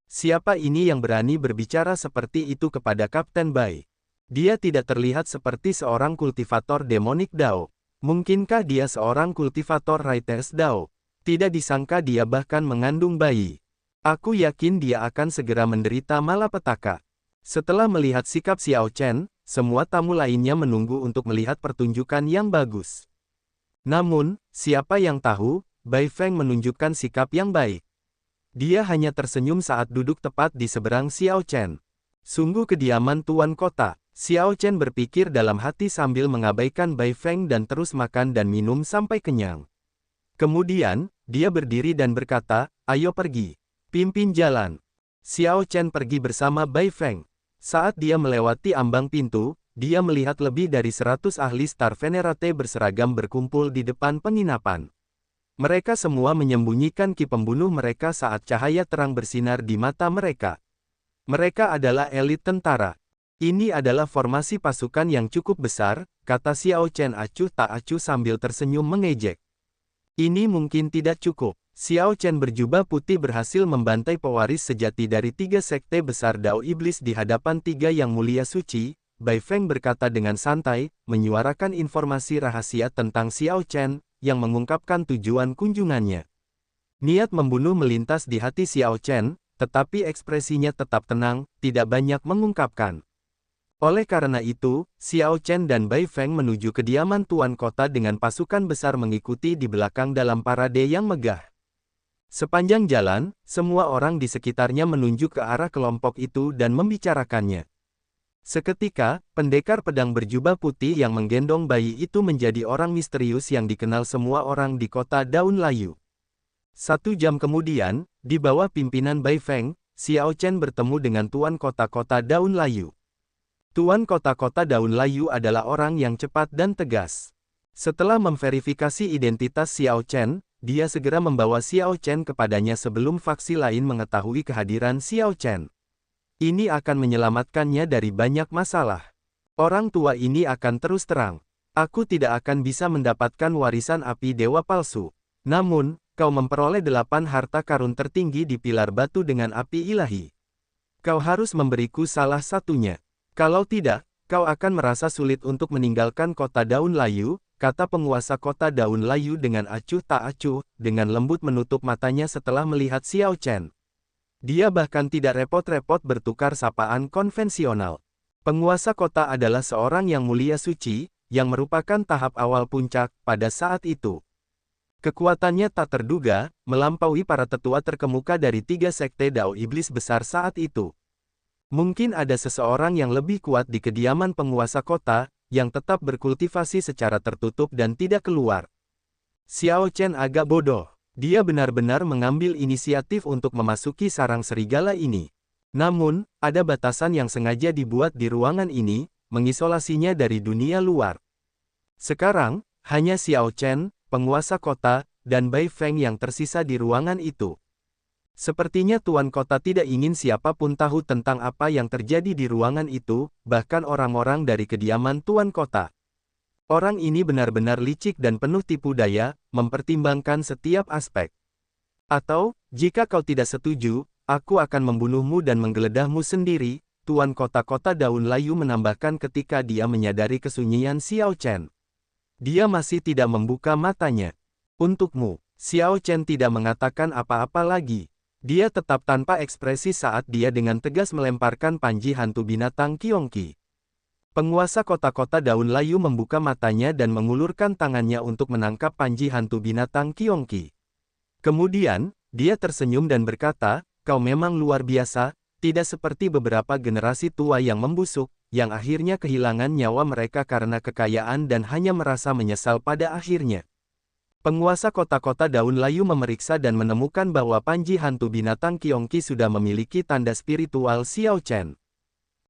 Speaker 1: Siapa ini yang berani berbicara seperti itu kepada Kapten Bai? Dia tidak terlihat seperti seorang kultivator demonik Dao. Mungkinkah dia seorang kultivator Writers Dao? Tidak disangka dia bahkan mengandung bayi. Aku yakin dia akan segera menderita malapetaka. Setelah melihat sikap Xiao Chen, semua tamu lainnya menunggu untuk melihat pertunjukan yang bagus. Namun, siapa yang tahu, Baifeng menunjukkan sikap yang baik. Dia hanya tersenyum saat duduk tepat di seberang Xiao Chen. Sungguh kediaman Tuan Kota. Xiao Chen berpikir dalam hati sambil mengabaikan Baifeng dan terus makan dan minum sampai kenyang. Kemudian, dia berdiri dan berkata, ayo pergi. Pimpin jalan. Xiao Chen pergi bersama Baifeng. Saat dia melewati ambang pintu, dia melihat lebih dari 100 ahli Star Venerate berseragam berkumpul di depan penginapan. Mereka semua menyembunyikan ki pembunuh mereka saat cahaya terang bersinar di mata mereka. Mereka adalah elit tentara. Ini adalah formasi pasukan yang cukup besar, kata Xiao Chen acuh tak acuh sambil tersenyum mengejek. Ini mungkin tidak cukup. Xiao Chen berjubah putih berhasil membantai pewaris sejati dari 3 sekte besar Dao Iblis di hadapan 3 yang mulia suci. Baifeng berkata dengan santai, menyuarakan informasi rahasia tentang Xiao Chen, yang mengungkapkan tujuan kunjungannya. Niat membunuh melintas di hati Xiao Chen, tetapi ekspresinya tetap tenang, tidak banyak mengungkapkan. Oleh karena itu, Xiao Chen dan Baifeng menuju kediaman Tuan Kota dengan pasukan besar mengikuti di belakang dalam parade yang megah. Sepanjang jalan, semua orang di sekitarnya menunjuk ke arah kelompok itu dan membicarakannya. Seketika, pendekar pedang berjubah putih yang menggendong bayi itu menjadi orang misterius yang dikenal semua orang di kota Daun Layu. 1 jam kemudian, di bawah pimpinan Baifeng, Xiao Chen bertemu dengan Tuan Kota-Kota Daun Layu. Tuan Kota-Kota Daun Layu adalah orang yang cepat dan tegas. Setelah memverifikasi identitas Xiao Chen, dia segera membawa Xiao Chen kepadanya sebelum faksi lain mengetahui kehadiran Xiao Chen. Ini akan menyelamatkannya dari banyak masalah. Orang tua ini akan terus terang. Aku tidak akan bisa mendapatkan warisan api dewa palsu. Namun, kau memperoleh 8 harta karun tertinggi di pilar batu dengan api ilahi. Kau harus memberiku salah satunya. Kalau tidak, kau akan merasa sulit untuk meninggalkan kota Daun Layu, kata penguasa kota Daun Layu dengan acuh tak acuh, dengan lembut menutup matanya setelah melihat Xiao Chen. Dia bahkan tidak repot-repot bertukar sapaan konvensional. Penguasa kota adalah seorang yang mulia suci, yang merupakan tahap awal puncak pada saat itu. Kekuatannya tak terduga, melampaui para tetua terkemuka dari 3 sekte Dao Iblis besar saat itu. Mungkin ada seseorang yang lebih kuat di kediaman penguasa kota, yang tetap berkultivasi secara tertutup dan tidak keluar. Xiao Chen agak bodoh. Dia benar-benar mengambil inisiatif untuk memasuki sarang serigala ini. Namun, ada batasan yang sengaja dibuat di ruangan ini, mengisolasinya dari dunia luar. Sekarang, hanya Xiao Chen, penguasa kota, dan Bai Feng yang tersisa di ruangan itu. Sepertinya Tuan Kota tidak ingin siapapun tahu tentang apa yang terjadi di ruangan itu, bahkan orang-orang dari kediaman Tuan Kota. Orang ini benar-benar licik dan penuh tipu daya, mempertimbangkan setiap aspek. Atau, jika kau tidak setuju, aku akan membunuhmu dan menggeledahmu sendiri, Tuan Kota-Kota Daun Layu menambahkan ketika dia menyadari kesunyian Xiao Chen. Dia masih tidak membuka matanya. Untukmu, Xiao Chen tidak mengatakan apa-apa lagi. Dia tetap tanpa ekspresi saat dia dengan tegas melemparkan panji hantu binatang Qiongqi. Penguasa kota-kota Daun Layu membuka matanya dan mengulurkan tangannya untuk menangkap panji hantu binatang Qiongqi. Kemudian, dia tersenyum dan berkata, "Kau memang luar biasa, tidak seperti beberapa generasi tua yang membusuk, yang akhirnya kehilangan nyawa mereka karena kekayaan dan hanya merasa menyesal pada akhirnya." Penguasa kota-kota Daun Layu memeriksa dan menemukan bahwa panji hantu binatang Qiongqi sudah memiliki tanda spiritual Xiao Chen.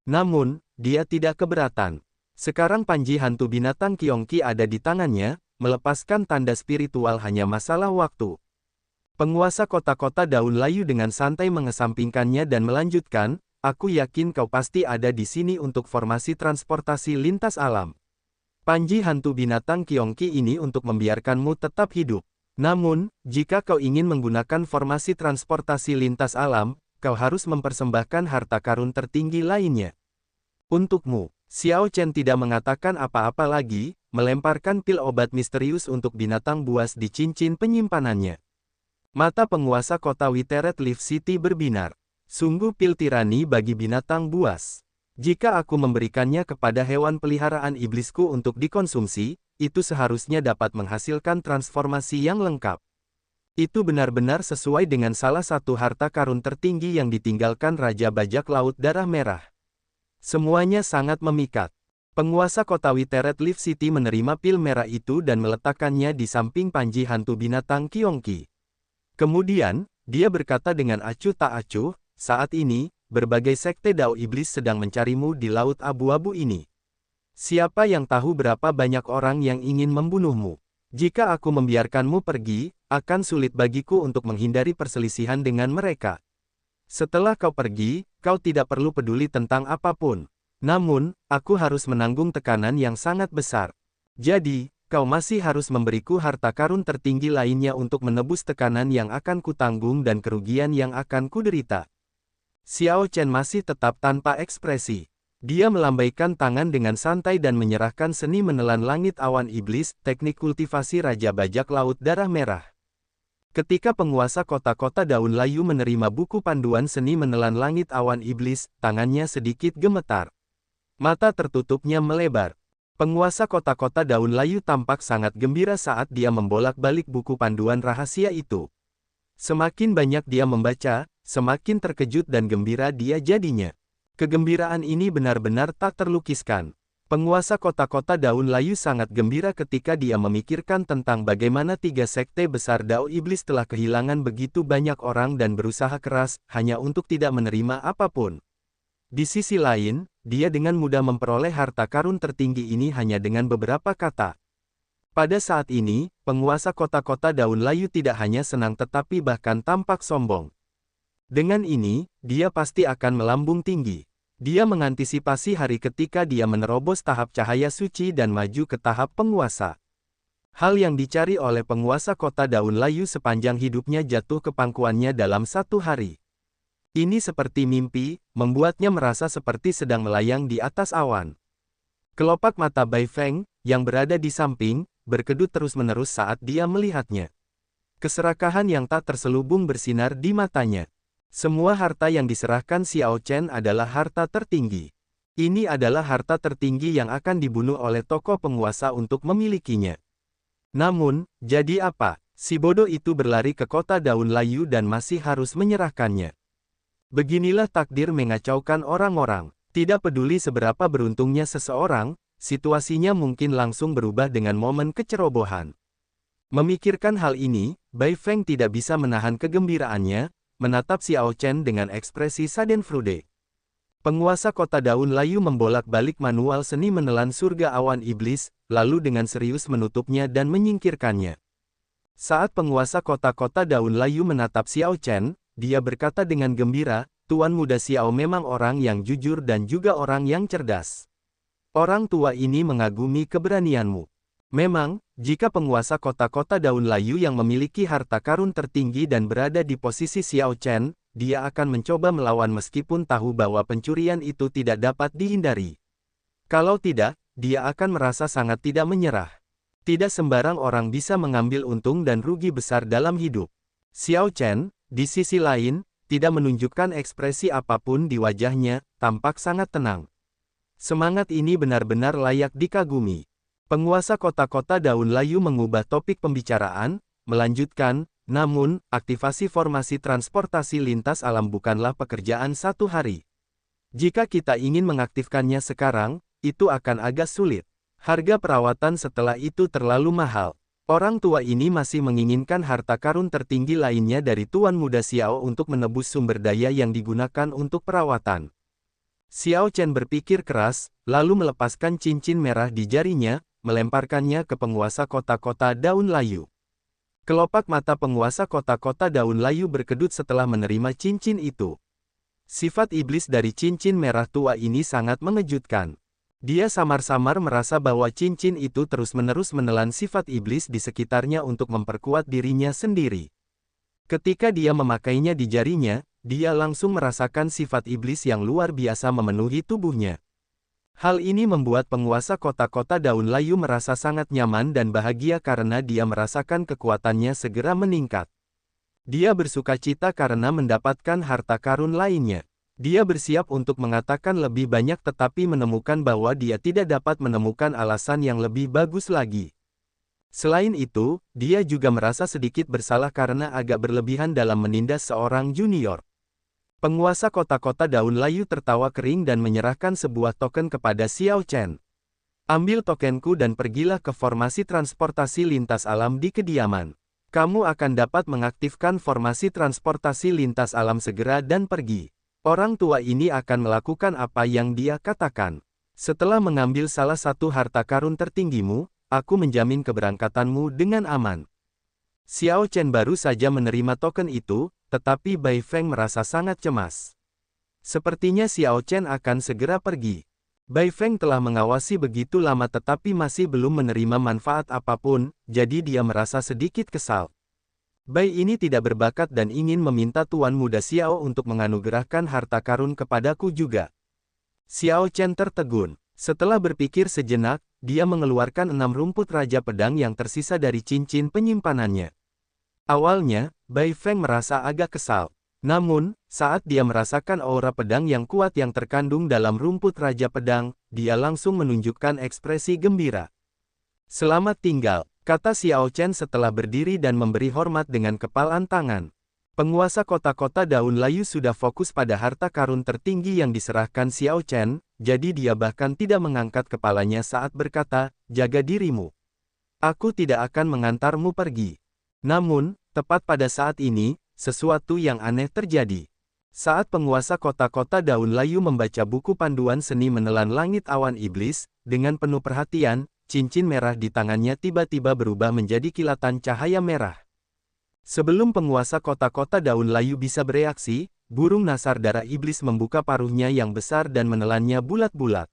Speaker 1: Namun, dia tidak keberatan. Sekarang panji hantu binatang Qiongqi ada di tangannya, melepaskan tanda spiritual hanya masalah waktu. Penguasa kota-kota Daun Layu dengan santai mengesampingkannya dan melanjutkan, "Aku yakin kau pasti ada di sini untuk formasi transportasi lintas alam. Panji hantu binatang Qiongqi ini untuk membiarkanmu tetap hidup. Namun, jika kau ingin menggunakan formasi transportasi lintas alam, kau harus mempersembahkan harta karun tertinggi lainnya. Untukmu." Xiao Chen tidak mengatakan apa-apa lagi, melemparkan pil obat misterius untuk binatang buas di cincin penyimpanannya. Mata penguasa kota Witeret Leaf City berbinar. Sungguh pil tirani bagi binatang buas. Jika aku memberikannya kepada hewan peliharaan iblisku untuk dikonsumsi, itu seharusnya dapat menghasilkan transformasi yang lengkap. Itu benar-benar sesuai dengan salah satu harta karun tertinggi yang ditinggalkan Raja Bajak Laut Darah Merah. Semuanya sangat memikat. Penguasa kota Witeret Leaf City menerima pil merah itu dan meletakkannya di samping panji hantu binatang Qiongqi. Kemudian, dia berkata dengan acuh tak acuh, "Saat ini, berbagai sekte Dao Iblis sedang mencarimu di laut abu-abu ini. Siapa yang tahu berapa banyak orang yang ingin membunuhmu? Jika aku membiarkanmu pergi, akan sulit bagiku untuk menghindari perselisihan dengan mereka. Setelah kau pergi, kau tidak perlu peduli tentang apapun. Namun, aku harus menanggung tekanan yang sangat besar. Jadi, kau masih harus memberiku harta karun tertinggi lainnya untuk menebus tekanan yang akan kutanggung dan kerugian yang akan kuderita." Xiao Chen masih tetap tanpa ekspresi. Dia melambaikan tangan dengan santai dan menyerahkan seni menelan langit awan iblis, teknik kultivasi Raja Bajak Laut Darah Merah. Ketika penguasa kota-kota Daun Layu menerima buku panduan seni menelan langit awan iblis, tangannya sedikit gemetar. Mata tertutupnya melebar. Penguasa kota-kota Daun Layu tampak sangat gembira saat dia membolak-balik buku panduan rahasia itu. Semakin banyak dia membaca, semakin terkejut dan gembira dia jadinya. Kegembiraan ini benar-benar tak terlukiskan. Penguasa kota-kota Daun Layu sangat gembira ketika dia memikirkan tentang bagaimana 3 sekte besar Dao Iblis telah kehilangan begitu banyak orang dan berusaha keras, hanya untuk tidak menerima apapun. Di sisi lain, dia dengan mudah memperoleh harta karun tertinggi ini hanya dengan beberapa kata. Pada saat ini, penguasa kota-kota Daun Layu tidak hanya senang tetapi bahkan tampak sombong. Dengan ini, dia pasti akan melambung tinggi. Dia mengantisipasi hari ketika dia menerobos tahap cahaya suci dan maju ke tahap penguasa. Hal yang dicari oleh penguasa kota Daun Layu sepanjang hidupnya jatuh ke pangkuannya dalam 1 hari. Ini seperti mimpi, membuatnya merasa seperti sedang melayang di atas awan. Kelopak mata Bai Feng, yang berada di samping, berkedut terus-menerus saat dia melihatnya. Keserakahan yang tak terselubung bersinar di matanya. Semua harta yang diserahkan Xiao Chen adalah harta tertinggi. Ini adalah harta tertinggi yang akan dibunuh oleh tokoh penguasa untuk memilikinya. Namun, jadi apa? Si bodoh itu berlari ke kota Daun Layu dan masih harus menyerahkannya. Beginilah takdir mengacaukan orang-orang. Tidak peduli seberapa beruntungnya seseorang, situasinya mungkin langsung berubah dengan momen kecerobohan. Memikirkan hal ini, Bai Feng tidak bisa menahan kegembiraannya, menatap Xiao Chen dengan ekspresi schadenfreude. Penguasa kota Daun Layu membolak-balik manual seni menelan surga awan iblis, lalu dengan serius menutupnya dan menyingkirkannya. Saat penguasa kota-kota Daun Layu menatap Xiao Chen, dia berkata dengan gembira, "Tuan muda Xiao memang orang yang jujur dan juga orang yang cerdas. Orang tua ini mengagumi keberanianmu. Memang, jika penguasa kota-kota Daun Layu yang memiliki harta karun tertinggi dan berada di posisi Xiao Chen, dia akan mencoba melawan meskipun tahu bahwa pencurian itu tidak dapat dihindari. Kalau tidak, dia akan merasa sangat tidak menyerah. Tidak sembarang orang bisa mengambil untung dan rugi besar dalam hidup." Xiao Chen, di sisi lain, tidak menunjukkan ekspresi apapun di wajahnya, tampak sangat tenang. Semangat ini benar-benar layak dikagumi. Penguasa kota-kota Daun Layu mengubah topik pembicaraan, melanjutkan, "Namun, aktivasi formasi transportasi lintas alam bukanlah pekerjaan satu hari. Jika kita ingin mengaktifkannya sekarang, itu akan agak sulit. Harga perawatan setelah itu terlalu mahal. Orang tua ini masih menginginkan harta karun tertinggi lainnya dari Tuan Muda Xiao untuk menebus sumber daya yang digunakan untuk perawatan." Xiao Chen berpikir keras, lalu melepaskan cincin merah di jarinya, melemparkannya ke penguasa kota-kota Daun Layu. Kelopak mata penguasa kota-kota Daun Layu berkedut setelah menerima cincin itu. Sifat iblis dari cincin merah tua ini sangat mengejutkan. Dia samar-samar merasa bahwa cincin itu terus-menerus menelan sifat iblis di sekitarnya untuk memperkuat dirinya sendiri. Ketika dia memakainya di jarinya, dia langsung merasakan sifat iblis yang luar biasa memenuhi tubuhnya. Hal ini membuat penguasa kota-kota Daun Layu merasa sangat nyaman dan bahagia karena dia merasakan kekuatannya segera meningkat. Dia bersukacita karena mendapatkan harta karun lainnya. Dia bersiap untuk mengatakan lebih banyak tetapi menemukan bahwa dia tidak dapat menemukan alasan yang lebih bagus lagi. Selain itu, dia juga merasa sedikit bersalah karena agak berlebihan dalam menindas seorang junior. Penguasa kota-kota Daun Layu tertawa kering dan menyerahkan sebuah token kepada Xiao Chen. "Ambil tokenku dan pergilah ke formasi transportasi lintas alam di kediaman. Kamu akan dapat mengaktifkan formasi transportasi lintas alam segera dan pergi." Orang tua ini akan melakukan apa yang dia katakan. "Setelah mengambil salah satu harta karun tertinggimu, aku menjamin keberangkatanmu dengan aman." Xiao Chen baru saja menerima token itu, tetapi Bai Feng merasa sangat cemas. Sepertinya Xiao Chen akan segera pergi. Bai Feng telah mengawasi begitu lama tetapi masih belum menerima manfaat apapun, jadi dia merasa sedikit kesal. Bai ini tidak berbakat dan ingin meminta Tuan Muda Xiao untuk menganugerahkan harta karun kepadaku juga. Xiao Chen tertegun. Setelah berpikir sejenak, dia mengeluarkan 6 rumput Raja Pedang yang tersisa dari cincin penyimpanannya. Awalnya, Bai Feng merasa agak kesal. Namun, saat dia merasakan aura pedang yang kuat yang terkandung dalam rumput Raja Pedang, dia langsung menunjukkan ekspresi gembira. "Selamat tinggal," kata Xiao Chen setelah berdiri dan memberi hormat dengan kepalan tangan. Penguasa kota-kota Daun Layu sudah fokus pada harta karun tertinggi yang diserahkan Xiao Chen, jadi dia bahkan tidak mengangkat kepalanya saat berkata, "Jaga dirimu. Aku tidak akan mengantarmu pergi." Namun, tepat pada saat ini, sesuatu yang aneh terjadi. Saat penguasa kota-kota Daun Layu membaca buku panduan seni menelan langit awan iblis, dengan penuh perhatian, cincin merah di tangannya tiba-tiba berubah menjadi kilatan cahaya merah. Sebelum penguasa kota-kota Daun Layu bisa bereaksi, burung nasar darah iblis membuka paruhnya yang besar dan menelannya bulat-bulat.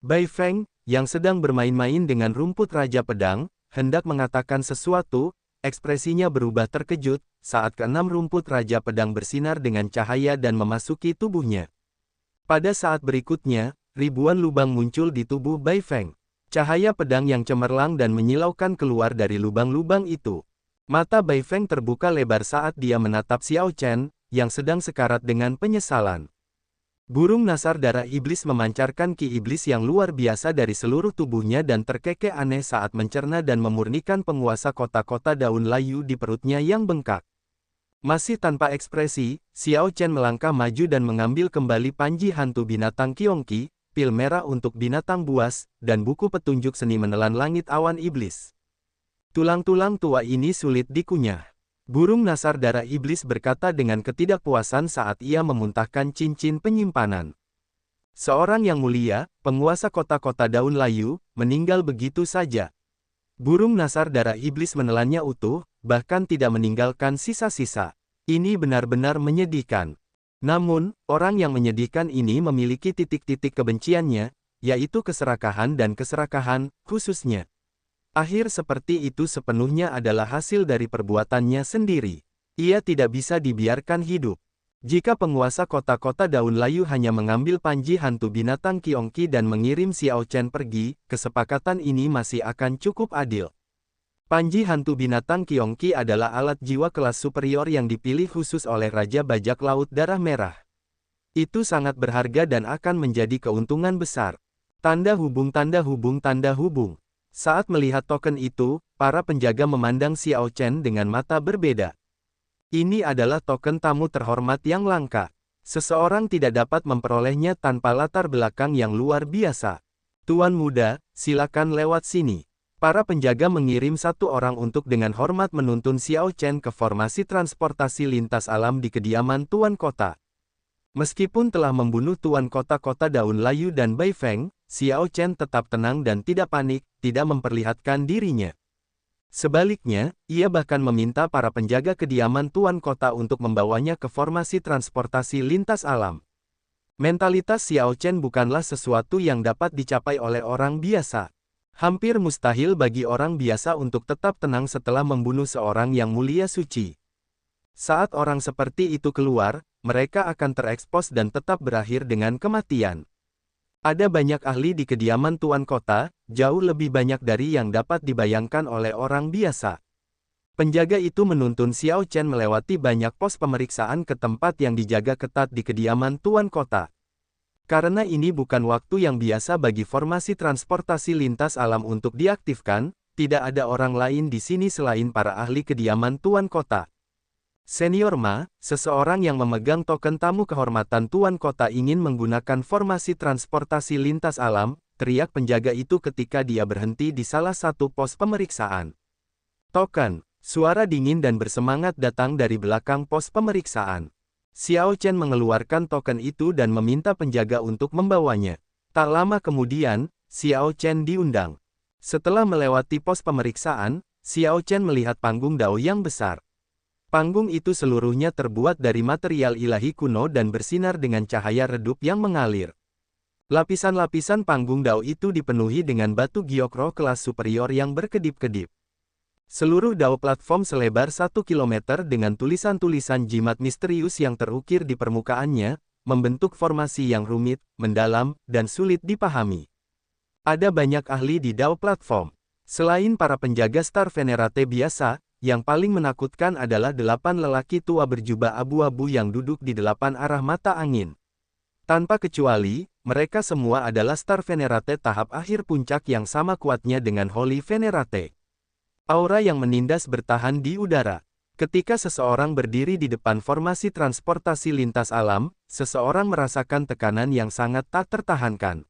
Speaker 1: Bai Feng, yang sedang bermain-main dengan rumput Raja Pedang, hendak mengatakan sesuatu. Ekspresinya berubah terkejut, saat keenam rumput Raja Pedang bersinar dengan cahaya dan memasuki tubuhnya. Pada saat berikutnya, ribuan lubang muncul di tubuh Bai Feng. Cahaya pedang yang cemerlang dan menyilaukan keluar dari lubang-lubang itu. Mata Bai Feng terbuka lebar saat dia menatap Xiao Chen, yang sedang sekarat dengan penyesalan. Burung nasar darah iblis memancarkan ki iblis yang luar biasa dari seluruh tubuhnya dan terkekeh aneh saat mencerna dan memurnikan penguasa kota-kota daun layu di perutnya yang bengkak. Masih tanpa ekspresi, Xiao Chen melangkah maju dan mengambil kembali panji hantu binatang Qiongqi, pil merah untuk binatang buas, dan buku petunjuk seni menelan langit awan iblis. Tulang-tulang tua ini sulit dikunyah. Burung nasar darah iblis berkata dengan ketidakpuasan saat ia memuntahkan cincin penyimpanan. Seorang yang mulia, penguasa kota-kota daun layu, meninggal begitu saja. Burung nasar darah iblis menelannya utuh, bahkan tidak meninggalkan sisa-sisa. Ini benar-benar menyedihkan. Namun, orang yang menyedihkan ini memiliki titik-titik kebenciannya, yaitu keserakahan dan keserakahan, khususnya. Akhir seperti itu sepenuhnya adalah hasil dari perbuatannya sendiri. Ia tidak bisa dibiarkan hidup. Jika penguasa kota-kota daun layu hanya mengambil panji hantu binatang Qiongqi dan mengirim Xiao Chen pergi, kesepakatan ini masih akan cukup adil. Panji hantu binatang Qiongqi adalah alat jiwa kelas superior yang dipilih khusus oleh Raja Bajak Laut Darah Merah. Itu sangat berharga dan akan menjadi keuntungan besar. Tanda hubung tanda hubung tanda hubung. Saat melihat token itu, para penjaga memandang Xiao Chen dengan mata berbeda. Ini adalah token tamu terhormat yang langka. Seseorang tidak dapat memperolehnya tanpa latar belakang yang luar biasa. Tuan muda, silakan lewat sini. Para penjaga mengirim satu orang untuk dengan hormat menuntun Xiao Chen ke formasi transportasi lintas alam di kediaman Tuan Kota. Meskipun telah membunuh Tuan Kota-Kota Daun Layu dan Bai Feng, Xiao Chen tetap tenang dan tidak panik, tidak memperlihatkan dirinya. Sebaliknya, ia bahkan meminta para penjaga kediaman Tuan Kota untuk membawanya ke formasi transportasi lintas alam. Mentalitas Xiao Chen bukanlah sesuatu yang dapat dicapai oleh orang biasa. Hampir mustahil bagi orang biasa untuk tetap tenang setelah membunuh seorang yang mulia suci. Saat orang seperti itu keluar, mereka akan terekspos dan tetap berakhir dengan kematian. Ada banyak ahli di kediaman Tuan Kota, jauh lebih banyak dari yang dapat dibayangkan oleh orang biasa. Penjaga itu menuntun Xiao Chen melewati banyak pos pemeriksaan ke tempat yang dijaga ketat di kediaman Tuan Kota. Karena ini bukan waktu yang biasa bagi formasi transportasi lintas alam untuk diaktifkan, tidak ada orang lain di sini selain para ahli kediaman Tuan Kota. Senior Ma, seseorang yang memegang token tamu kehormatan Tuan Kota ingin menggunakan formasi transportasi lintas alam, teriak penjaga itu ketika dia berhenti di salah satu pos pemeriksaan. Token, suara dingin dan bersemangat datang dari belakang pos pemeriksaan. Xiao Chen mengeluarkan token itu dan meminta penjaga untuk membawanya. Tak lama kemudian, Xiao Chen diundang. Setelah melewati pos pemeriksaan, Xiao Chen melihat panggung dao yang besar. Panggung itu seluruhnya terbuat dari material ilahi kuno dan bersinar dengan cahaya redup yang mengalir. Lapisan-lapisan panggung dao itu dipenuhi dengan batu giok roh kelas superior yang berkedip-kedip. Seluruh dao platform selebar 1 km dengan tulisan-tulisan jimat misterius yang terukir di permukaannya, membentuk formasi yang rumit, mendalam, dan sulit dipahami. Ada banyak ahli di dao platform. Selain para penjaga Star Venerate biasa, yang paling menakutkan adalah 8 lelaki tua berjubah abu-abu yang duduk di 8 arah mata angin. Tanpa kecuali, mereka semua adalah Star Venerate tahap akhir puncak yang sama kuatnya dengan Holy Venerate. Aura yang menindas bertahan di udara. Ketika seseorang berdiri di depan formasi transportasi lintas alam, seseorang merasakan tekanan yang sangat tak tertahankan.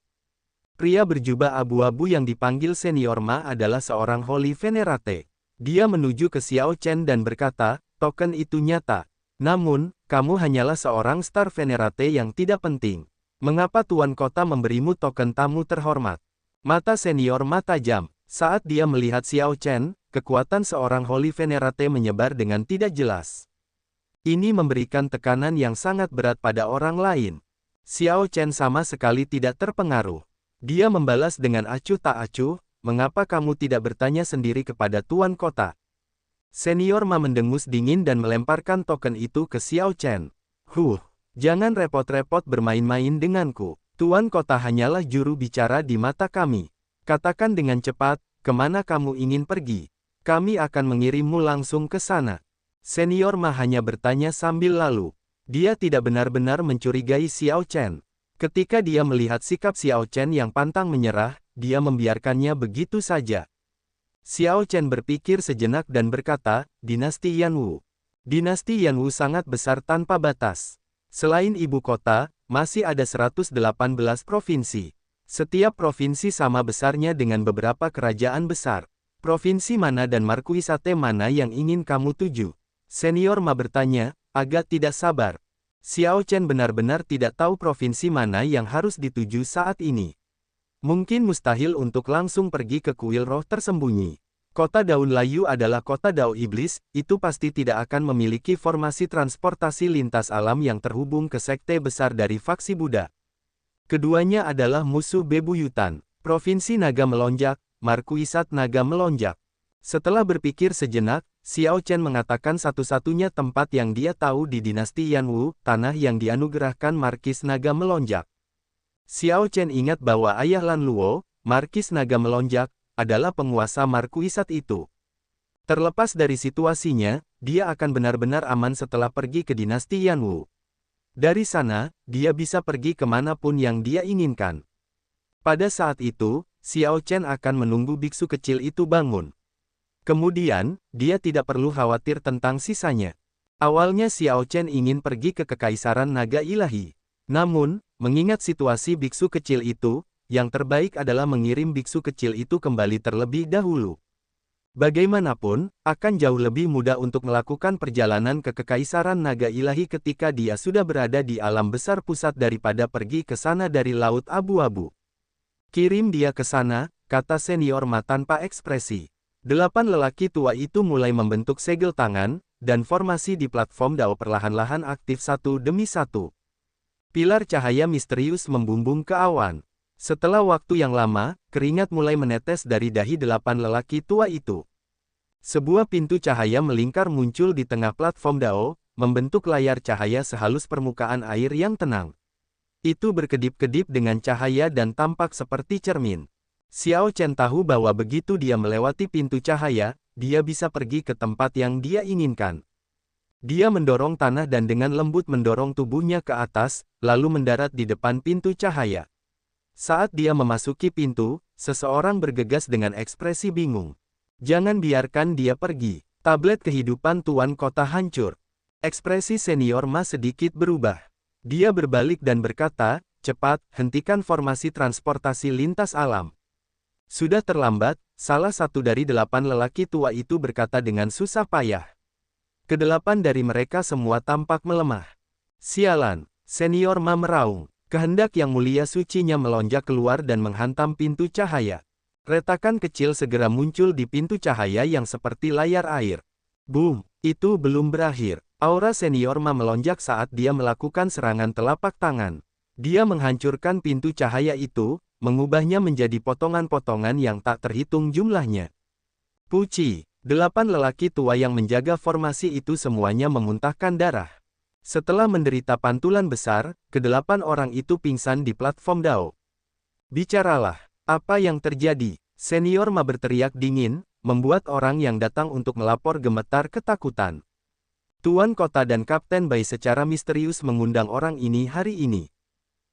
Speaker 1: Pria berjubah abu-abu yang dipanggil Senior Ma adalah seorang Holy Venerate. Dia menuju ke Xiao Chen dan berkata, token itu nyata. Namun, kamu hanyalah seorang Star Venerate yang tidak penting. Mengapa Tuan Kota memberimu token tamu terhormat? Mata Senior Ma tajam. Saat dia melihat Xiao Chen, kekuatan seorang Holy Venerate menyebar dengan tidak jelas. Ini memberikan tekanan yang sangat berat pada orang lain. Xiao Chen sama sekali tidak terpengaruh. Dia membalas dengan acuh tak acuh, mengapa kamu tidak bertanya sendiri kepada Tuan Kota? Senior Ma mendengus dingin dan melemparkan token itu ke Xiao Chen. Jangan repot-repot bermain-main denganku. Tuan Kota hanyalah juru bicara di mata kami. Katakan dengan cepat, kemana kamu ingin pergi? Kami akan mengirimmu langsung ke sana. Senior Ma hanya bertanya sambil lalu. Dia tidak benar-benar mencurigai Xiao Chen. Ketika dia melihat sikap Xiao Chen yang pantang menyerah, dia membiarkannya begitu saja. Xiao Chen berpikir sejenak dan berkata, dinasti Yanwu. Dinasti Yanwu sangat besar tanpa batas. Selain ibu kota, masih ada 118 provinsi. Setiap provinsi sama besarnya dengan beberapa kerajaan besar. Provinsi mana dan markuisate mana yang ingin kamu tuju? Senior Ma bertanya, agak tidak sabar. Xiao Chen benar-benar tidak tahu provinsi mana yang harus dituju saat ini. Mungkin mustahil untuk langsung pergi ke kuil roh tersembunyi. Kota Daun Layu adalah kota Dao Iblis, itu pasti tidak akan memiliki formasi transportasi lintas alam yang terhubung ke sekte besar dari faksi Buddha. Keduanya adalah musuh bebuyutan. Provinsi Naga Melonjak, Markuisat Naga Melonjak. Setelah berpikir sejenak, Xiao Chen mengatakan satu-satunya tempat yang dia tahu di dinasti Yanwu, tanah yang dianugerahkan Markis Naga Melonjak. Xiao Chen ingat bahwa ayah Lan Luo, Markis Naga Melonjak, adalah penguasa markuisat itu. Terlepas dari situasinya, dia akan benar-benar aman setelah pergi ke dinasti Yanwu. Dari sana, dia bisa pergi kemanapun yang dia inginkan. Pada saat itu, Xiao Chen akan menunggu biksu kecil itu bangun. Kemudian, dia tidak perlu khawatir tentang sisanya. Awalnya Xiao Chen ingin pergi ke Kekaisaran Naga Ilahi. Namun, mengingat situasi biksu kecil itu, yang terbaik adalah mengirim biksu kecil itu kembali terlebih dahulu. Bagaimanapun, akan jauh lebih mudah untuk melakukan perjalanan ke Kekaisaran Naga Ilahi ketika dia sudah berada di alam besar pusat daripada pergi ke sana dari Laut Abu-Abu. Kirim dia ke sana, kata senior Ma tanpa ekspresi. 8 lelaki tua itu mulai membentuk segel tangan, dan formasi di platform Dao perlahan-lahan aktif satu demi satu. Pilar cahaya misterius membumbung ke awan. Setelah waktu yang lama, keringat mulai menetes dari dahi 8 lelaki tua itu. Sebuah pintu cahaya melingkar muncul di tengah platform Dao, membentuk layar cahaya sehalus permukaan air yang tenang. Itu berkedip-kedip dengan cahaya dan tampak seperti cermin. Xiao Chen tahu bahwa begitu dia melewati pintu cahaya, dia bisa pergi ke tempat yang dia inginkan. Dia mendorong tanah dan dengan lembut mendorong tubuhnya ke atas, lalu mendarat di depan pintu cahaya. Saat dia memasuki pintu, seseorang bergegas dengan ekspresi bingung. Jangan biarkan dia pergi. Tablet kehidupan Tuan Kota hancur. Ekspresi senior Ma sedikit berubah. Dia berbalik dan berkata, cepat, hentikan formasi transportasi lintas alam. Sudah terlambat, salah satu dari 8 lelaki tua itu berkata dengan susah payah. Kedelapan dari mereka semua tampak melemah. Sialan, senior Ma meraung. Kehendak yang mulia sucinya melonjak keluar dan menghantam pintu cahaya. Retakan kecil segera muncul di pintu cahaya yang seperti layar air. Boom, itu belum berakhir. Aura senior Ma melonjak saat dia melakukan serangan telapak tangan. Dia menghancurkan pintu cahaya itu, mengubahnya menjadi potongan-potongan yang tak terhitung jumlahnya. Puci, 8 lelaki tua yang menjaga formasi itu semuanya memuntahkan darah. Setelah menderita pantulan besar, ke-8 orang itu pingsan di platform Dao. Bicaralah, apa yang terjadi? Senior Ma berteriak dingin, membuat orang yang datang untuk melapor gemetar ketakutan. Tuan Kota dan Kapten Bai secara misterius mengundang orang ini hari ini.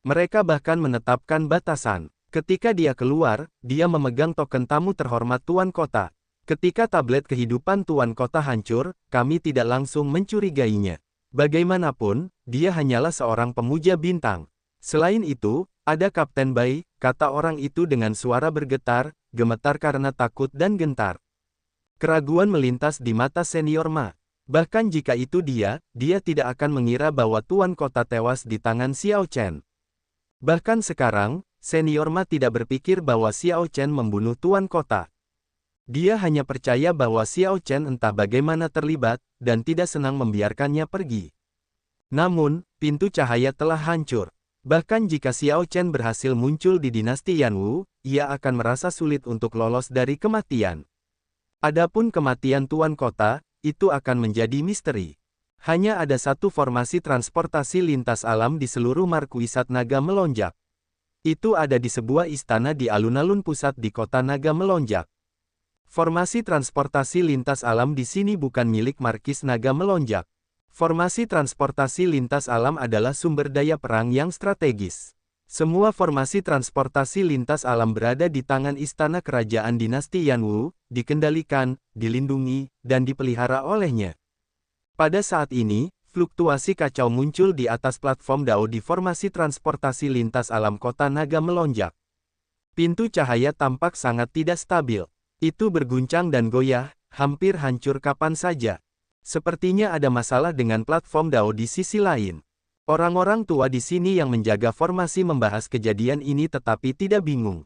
Speaker 1: Mereka bahkan menetapkan batasan. Ketika dia keluar, dia memegang token tamu terhormat Tuan Kota. Ketika tablet kehidupan Tuan Kota hancur, kami tidak langsung mencurigainya. Bagaimanapun, dia hanyalah seorang pemuja bintang. Selain itu, ada Kapten Bai, kata orang itu dengan suara bergetar, gemetar karena takut dan gentar. Keraguan melintas di mata senior Ma. Bahkan jika itu dia tidak akan mengira bahwa Tuan Kota tewas di tangan Xiao Chen. Bahkan sekarang, senior Ma tidak berpikir bahwa Xiao Chen membunuh Tuan Kota. Dia hanya percaya bahwa Xiao Chen entah bagaimana terlibat, dan tidak senang membiarkannya pergi. Namun, pintu cahaya telah hancur. Bahkan jika Xiao Chen berhasil muncul di dinasti Yanwu, ia akan merasa sulit untuk lolos dari kematian. Adapun kematian Tuan Kota, itu akan menjadi misteri. Hanya ada satu formasi transportasi lintas alam di seluruh markuisat Naga Melonjak. Itu ada di sebuah istana di alun-alun pusat di kota Naga Melonjak. Formasi transportasi lintas alam di sini bukan milik Markis Naga Melonjak. Formasi transportasi lintas alam adalah sumber daya perang yang strategis. Semua formasi transportasi lintas alam berada di tangan istana kerajaan dinasti Yanwu, dikendalikan, dilindungi, dan dipelihara olehnya. Pada saat ini, fluktuasi kacau muncul di atas platform Dao di formasi transportasi lintas alam kota naga melonjak. Pintu cahaya tampak sangat tidak stabil. Itu berguncang dan goyah, hampir hancur kapan saja. Sepertinya ada masalah dengan platform Dao di sisi lain. Orang-orang tua di sini yang menjaga formasi membahas kejadian ini tetapi tidak bingung.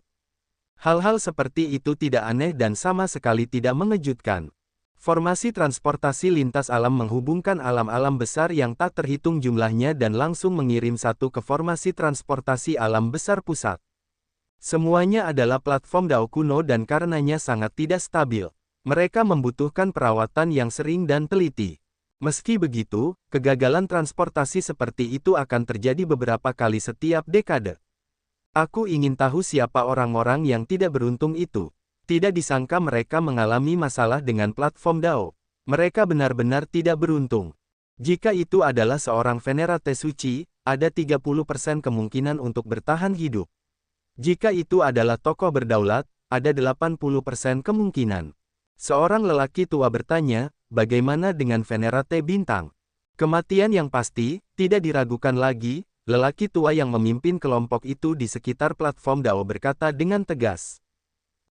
Speaker 1: Hal-hal seperti itu tidak aneh dan sama sekali tidak mengejutkan. Formasi transportasi lintas alam menghubungkan alam-alam besar yang tak terhitung jumlahnya dan langsung mengirim satu ke formasi transportasi alam besar pusat. Semuanya adalah platform Dao kuno dan karenanya sangat tidak stabil. Mereka membutuhkan perawatan yang sering dan teliti. Meski begitu, kegagalan transportasi seperti itu akan terjadi beberapa kali setiap dekade. Aku ingin tahu siapa orang-orang yang tidak beruntung itu. Tidak disangka mereka mengalami masalah dengan platform Dao. Mereka benar-benar tidak beruntung. Jika itu adalah seorang Venerate suci, ada 30% kemungkinan untuk bertahan hidup. Jika itu adalah tokoh berdaulat, ada 80% kemungkinan. Seorang lelaki tua bertanya, bagaimana dengan Venerate bintang? Kematian yang pasti, tidak diragukan lagi, lelaki tua yang memimpin kelompok itu di sekitar platform Dao berkata dengan tegas.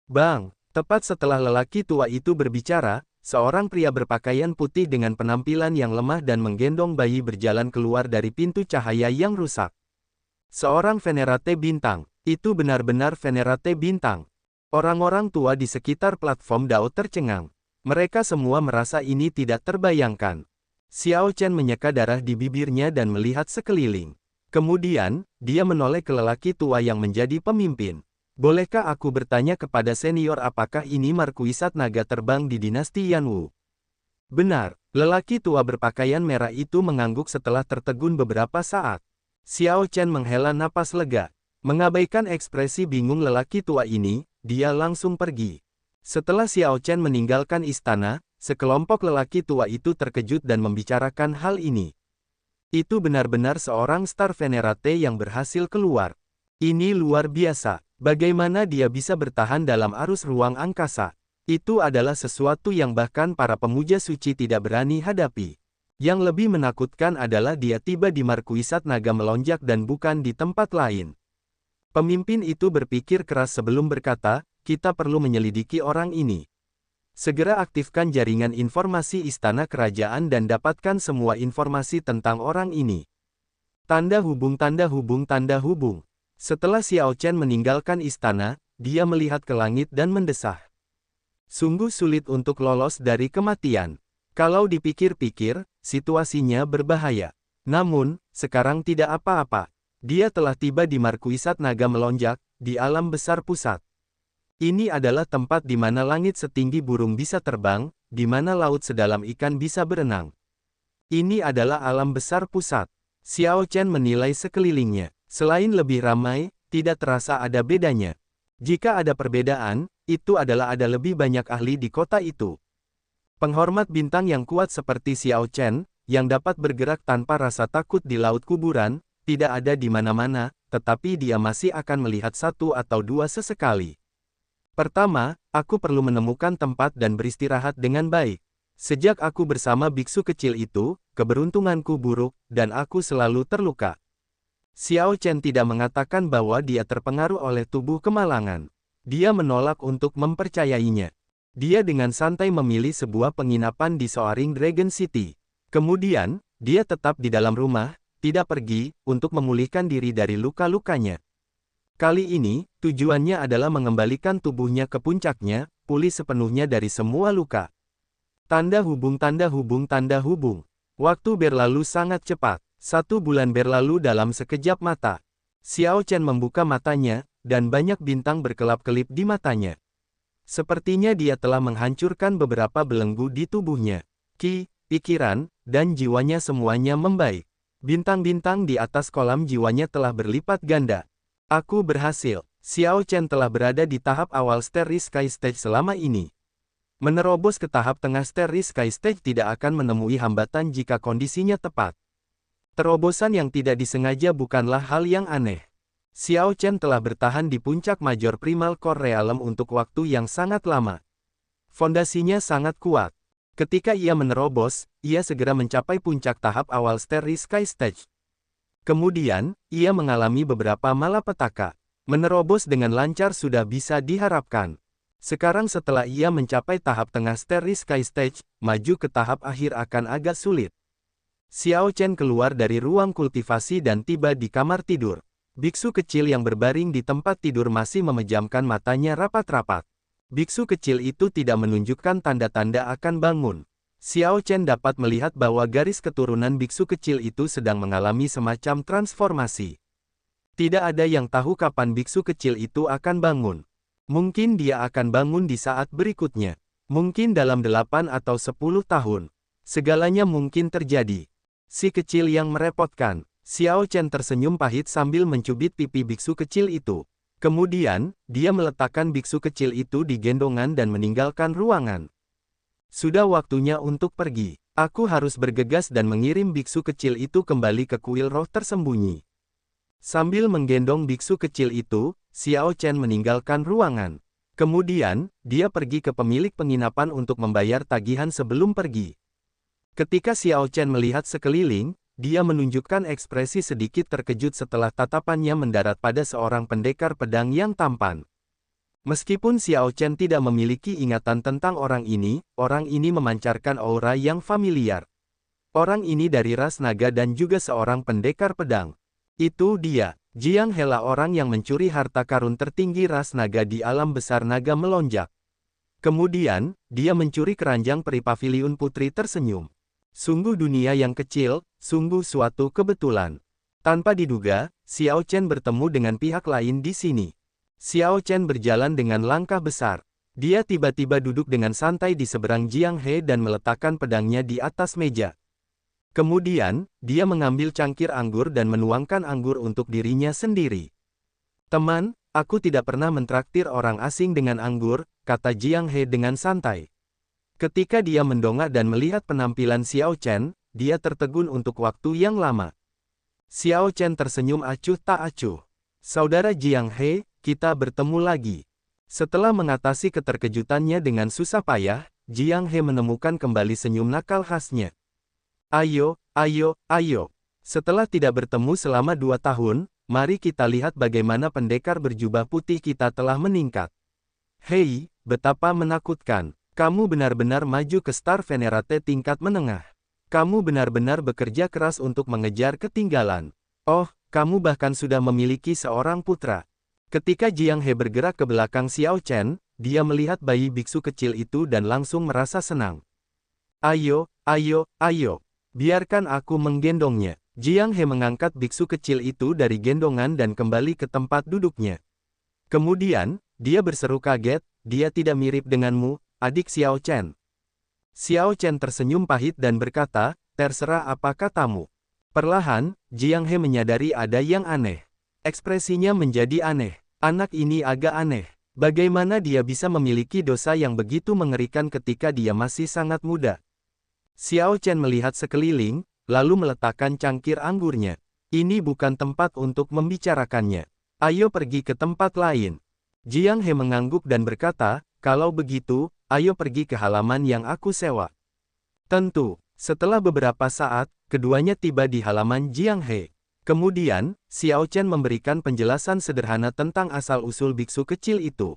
Speaker 1: Bang, tepat setelah lelaki tua itu berbicara, seorang pria berpakaian putih dengan penampilan yang lemah dan menggendong bayi berjalan keluar dari pintu cahaya yang rusak. Seorang Venerate bintang, itu benar-benar Venerate bintang. Orang-orang tua di sekitar platform Dao tercengang. Mereka semua merasa ini tidak terbayangkan. Xiao Chen menyeka darah di bibirnya dan melihat sekeliling. Kemudian, dia menoleh ke lelaki tua yang menjadi pemimpin. Bolehkah aku bertanya kepada senior apakah ini markuisat naga terbang di dinasti Yanwu? Benar, lelaki tua berpakaian merah itu mengangguk setelah tertegun beberapa saat. Xiao Chen menghela napas lega. Mengabaikan ekspresi bingung lelaki tua ini, dia langsung pergi. Setelah Xiao Chen meninggalkan istana, sekelompok lelaki tua itu terkejut dan membicarakan hal ini. Itu benar-benar seorang Star Venerate yang berhasil keluar. Ini luar biasa. Bagaimana dia bisa bertahan dalam arus ruang angkasa? Itu adalah sesuatu yang bahkan para pemuja suci tidak berani hadapi. Yang lebih menakutkan adalah dia tiba di markuisat naga melonjak dan bukan di tempat lain. Pemimpin itu berpikir keras sebelum berkata, kita perlu menyelidiki orang ini. Segera aktifkan jaringan informasi istana kerajaan dan dapatkan semua informasi tentang orang ini. Tanda hubung tanda hubung tanda hubung. Setelah Xiao Chen meninggalkan istana, dia melihat ke langit dan mendesah. Sungguh sulit untuk lolos dari kematian. Kalau dipikir-pikir, situasinya berbahaya. Namun, sekarang tidak apa-apa. Dia telah tiba di markuisat naga melonjak, di alam besar pusat. Ini adalah tempat di mana langit setinggi burung bisa terbang, di mana laut sedalam ikan bisa berenang. Ini adalah alam besar pusat. Xiao Chen menilai sekelilingnya. Selain lebih ramai, tidak terasa ada bedanya. Jika ada perbedaan, itu adalah ada lebih banyak ahli di kota itu. Penghormat bintang yang kuat seperti Xiao Chen, yang dapat bergerak tanpa rasa takut di laut kuburan, tidak ada di mana-mana, tetapi dia masih akan melihat satu atau dua sesekali. Pertama, aku perlu menemukan tempat dan beristirahat dengan baik. Sejak aku bersama biksu kecil itu, keberuntunganku buruk, dan aku selalu terluka. Xiao Chen tidak mengatakan bahwa dia terpengaruh oleh tubuh kemalangan. Dia menolak untuk mempercayainya. Dia dengan santai memilih sebuah penginapan di Soaring Dragon City. Kemudian, dia tetap di dalam rumah, tidak pergi, untuk memulihkan diri dari luka-lukanya. Kali ini, tujuannya adalah mengembalikan tubuhnya ke puncaknya, pulih sepenuhnya dari semua luka. Tanda hubung tanda hubung tanda hubung. Waktu berlalu sangat cepat. 1 bulan berlalu dalam sekejap mata. Xiao Chen membuka matanya, dan banyak bintang berkelap-kelip di matanya. Sepertinya dia telah menghancurkan beberapa belenggu di tubuhnya. Pikiran, dan jiwanya semuanya membaik. Bintang-bintang di atas kolam jiwanya telah berlipat ganda. Aku berhasil. Xiao Chen telah berada di tahap awal Starry Sky Stage selama ini. Menerobos ke tahap tengah Starry Sky Stage tidak akan menemui hambatan jika kondisinya tepat. Terobosan yang tidak disengaja bukanlah hal yang aneh. Xiao Chen telah bertahan di puncak Major Primal Core Realm untuk waktu yang sangat lama. Fondasinya sangat kuat. Ketika ia menerobos, ia segera mencapai puncak tahap awal Starry Sky Stage. Kemudian, ia mengalami beberapa malapetaka. Menerobos dengan lancar sudah bisa diharapkan. Sekarang setelah ia mencapai tahap tengah Starry Sky Stage, maju ke tahap akhir akan agak sulit. Xiao Chen keluar dari ruang kultivasi dan tiba di kamar tidur. Biksu kecil yang berbaring di tempat tidur masih memejamkan matanya rapat-rapat. Biksu kecil itu tidak menunjukkan tanda-tanda akan bangun. Xiao Chen dapat melihat bahwa garis keturunan biksu kecil itu sedang mengalami semacam transformasi. Tidak ada yang tahu kapan biksu kecil itu akan bangun. Mungkin dia akan bangun di saat berikutnya. Mungkin dalam 8 atau 10 tahun. Segalanya mungkin terjadi. Si kecil yang merepotkan. Xiao Chen tersenyum pahit sambil mencubit pipi biksu kecil itu. Kemudian, dia meletakkan biksu kecil itu di gendongan dan meninggalkan ruangan. Sudah waktunya untuk pergi. Aku harus bergegas dan mengirim biksu kecil itu kembali ke kuil roh tersembunyi. Sambil menggendong biksu kecil itu, Xiao Chen meninggalkan ruangan. Kemudian, dia pergi ke pemilik penginapan untuk membayar tagihan sebelum pergi. Ketika Xiao Chen melihat sekeliling, dia menunjukkan ekspresi sedikit terkejut setelah tatapannya mendarat pada seorang pendekar pedang yang tampan. Meskipun Xiao Chen tidak memiliki ingatan tentang orang ini memancarkan aura yang familiar. Orang ini dari ras naga dan juga seorang pendekar pedang. Itu dia, Jiang He lah orang yang mencuri harta karun tertinggi ras naga di alam besar naga melonjak. Kemudian, dia mencuri keranjang peri paviliun putri tersenyum. Sungguh dunia yang kecil, sungguh suatu kebetulan. Tanpa diduga, Xiao Chen bertemu dengan pihak lain di sini. Xiao Chen berjalan dengan langkah besar. Dia tiba-tiba duduk dengan santai di seberang Jiang He dan meletakkan pedangnya di atas meja. Kemudian, dia mengambil cangkir anggur dan menuangkan anggur untuk dirinya sendiri. Teman, aku tidak pernah mentraktir orang asing dengan anggur, kata Jiang He dengan santai. Ketika dia mendongak dan melihat penampilan Xiao Chen, dia tertegun untuk waktu yang lama. Xiao Chen tersenyum acuh tak acuh. Saudara Jiang He, kita bertemu lagi. Setelah mengatasi keterkejutannya dengan susah payah, Jiang He menemukan kembali senyum nakal khasnya. Ayo, ayo, ayo. Setelah tidak bertemu selama 2 tahun, mari kita lihat bagaimana pendekar berjubah putih kita telah meningkat. Hei, betapa menakutkan. Kamu benar-benar maju ke Star Venerate tingkat menengah. Kamu benar-benar bekerja keras untuk mengejar ketinggalan. Oh, kamu bahkan sudah memiliki seorang putra. Ketika Jiang He bergerak ke belakang Xiao Chen, dia melihat bayi biksu kecil itu dan langsung merasa senang. Ayo, ayo, ayo. Biarkan aku menggendongnya. Jiang He mengangkat biksu kecil itu dari gendongan dan kembali ke tempat duduknya. Kemudian, dia berseru kaget, dia tidak mirip denganmu, adik Xiao Chen. Xiao Chen tersenyum pahit dan berkata, terserah apa katamu. Perlahan, Jiang He menyadari ada yang aneh. Ekspresinya menjadi aneh. Anak ini agak aneh. Bagaimana dia bisa memiliki dosa yang begitu mengerikan ketika dia masih sangat muda? Xiao Chen melihat sekeliling, lalu meletakkan cangkir anggurnya. Ini bukan tempat untuk membicarakannya. Ayo pergi ke tempat lain. Jiang He mengangguk dan berkata, kalau begitu, ayo pergi ke halaman yang aku sewa. Tentu, setelah beberapa saat, keduanya tiba di halaman Jiang He. Kemudian, Xiao Chen memberikan penjelasan sederhana tentang asal-usul biksu kecil itu.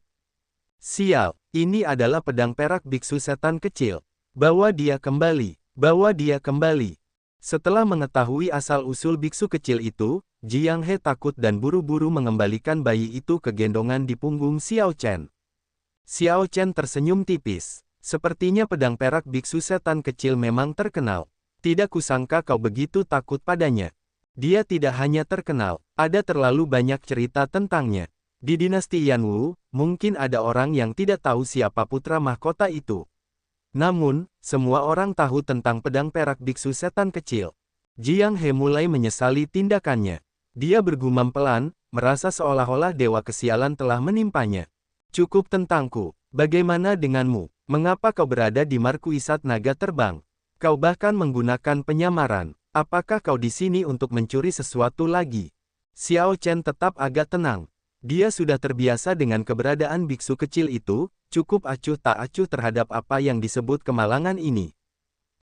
Speaker 1: Sial, ini adalah pedang perak biksu setan kecil. Bawa dia kembali, bawa dia kembali. Setelah mengetahui asal-usul biksu kecil itu, Jiang He takut dan buru-buru mengembalikan bayi itu ke gendongan di punggung Xiao Chen. Xiao Chen tersenyum tipis. Sepertinya pedang perak biksu setan kecil memang terkenal. Tidak kusangka kau begitu takut padanya. Dia tidak hanya terkenal, ada terlalu banyak cerita tentangnya. Di dinasti Yanwu, mungkin ada orang yang tidak tahu siapa putra mahkota itu. Namun, semua orang tahu tentang pedang perak biksu setan kecil. Jiang He mulai menyesali tindakannya. Dia bergumam pelan, merasa seolah-olah dewa kesialan telah menimpanya. Cukup tentangku. Bagaimana denganmu? Mengapa kau berada di markuisat naga terbang? Kau bahkan menggunakan penyamaran. Apakah kau di sini untuk mencuri sesuatu lagi? Xiao Chen tetap agak tenang. Dia sudah terbiasa dengan keberadaan biksu kecil itu, cukup acuh tak acuh terhadap apa yang disebut kemalangan ini.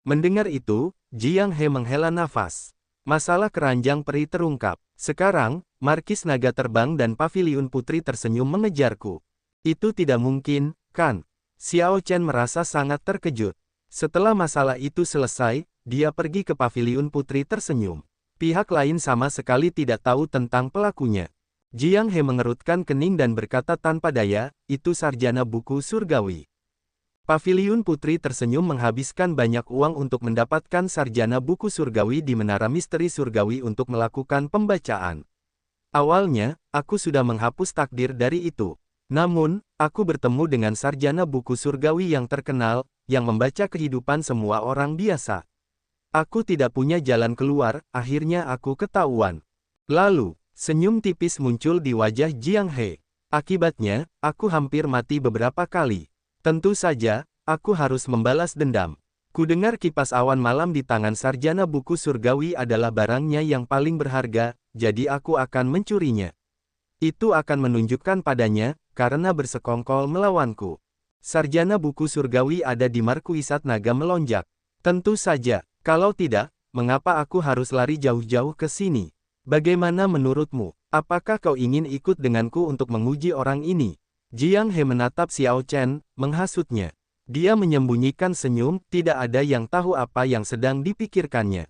Speaker 1: Mendengar itu, Jiang He menghela nafas. Masalah keranjang peri terungkap. Sekarang, Markis Naga Terbang dan Paviliun Putri tersenyum mengejarku. Itu tidak mungkin, kan? Xiao Chen merasa sangat terkejut. Setelah masalah itu selesai, dia pergi ke Paviliun Putri tersenyum. Pihak lain sama sekali tidak tahu tentang pelakunya. Jiang He mengerutkan kening dan berkata tanpa daya, itu sarjana buku surgawi. Paviliun Putri tersenyum menghabiskan banyak uang untuk mendapatkan sarjana buku surgawi di Menara Misteri Surgawi untuk melakukan pembacaan. Awalnya, aku sudah menghapus takdir dari itu. Namun, aku bertemu dengan sarjana buku surgawi yang terkenal, yang membaca kehidupan semua orang biasa. Aku tidak punya jalan keluar, akhirnya aku ketahuan. Lalu, senyum tipis muncul di wajah Jiang He. Akibatnya, aku hampir mati beberapa kali. Tentu saja, aku harus membalas dendam. Kudengar kipas awan malam di tangan sarjana buku surgawi adalah barangnya yang paling berharga, jadi aku akan mencurinya. Itu akan menunjukkan padanya, karena bersekongkol melawanku. Sarjana buku surgawi ada di markuisat naga melonjak. Tentu saja, kalau tidak, mengapa aku harus lari jauh-jauh ke sini? Bagaimana menurutmu? Apakah kau ingin ikut denganku untuk menguji orang ini? Jiang He menatap Xiao Chen, menghasutnya. Dia menyembunyikan senyum, tidak ada yang tahu apa yang sedang dipikirkannya.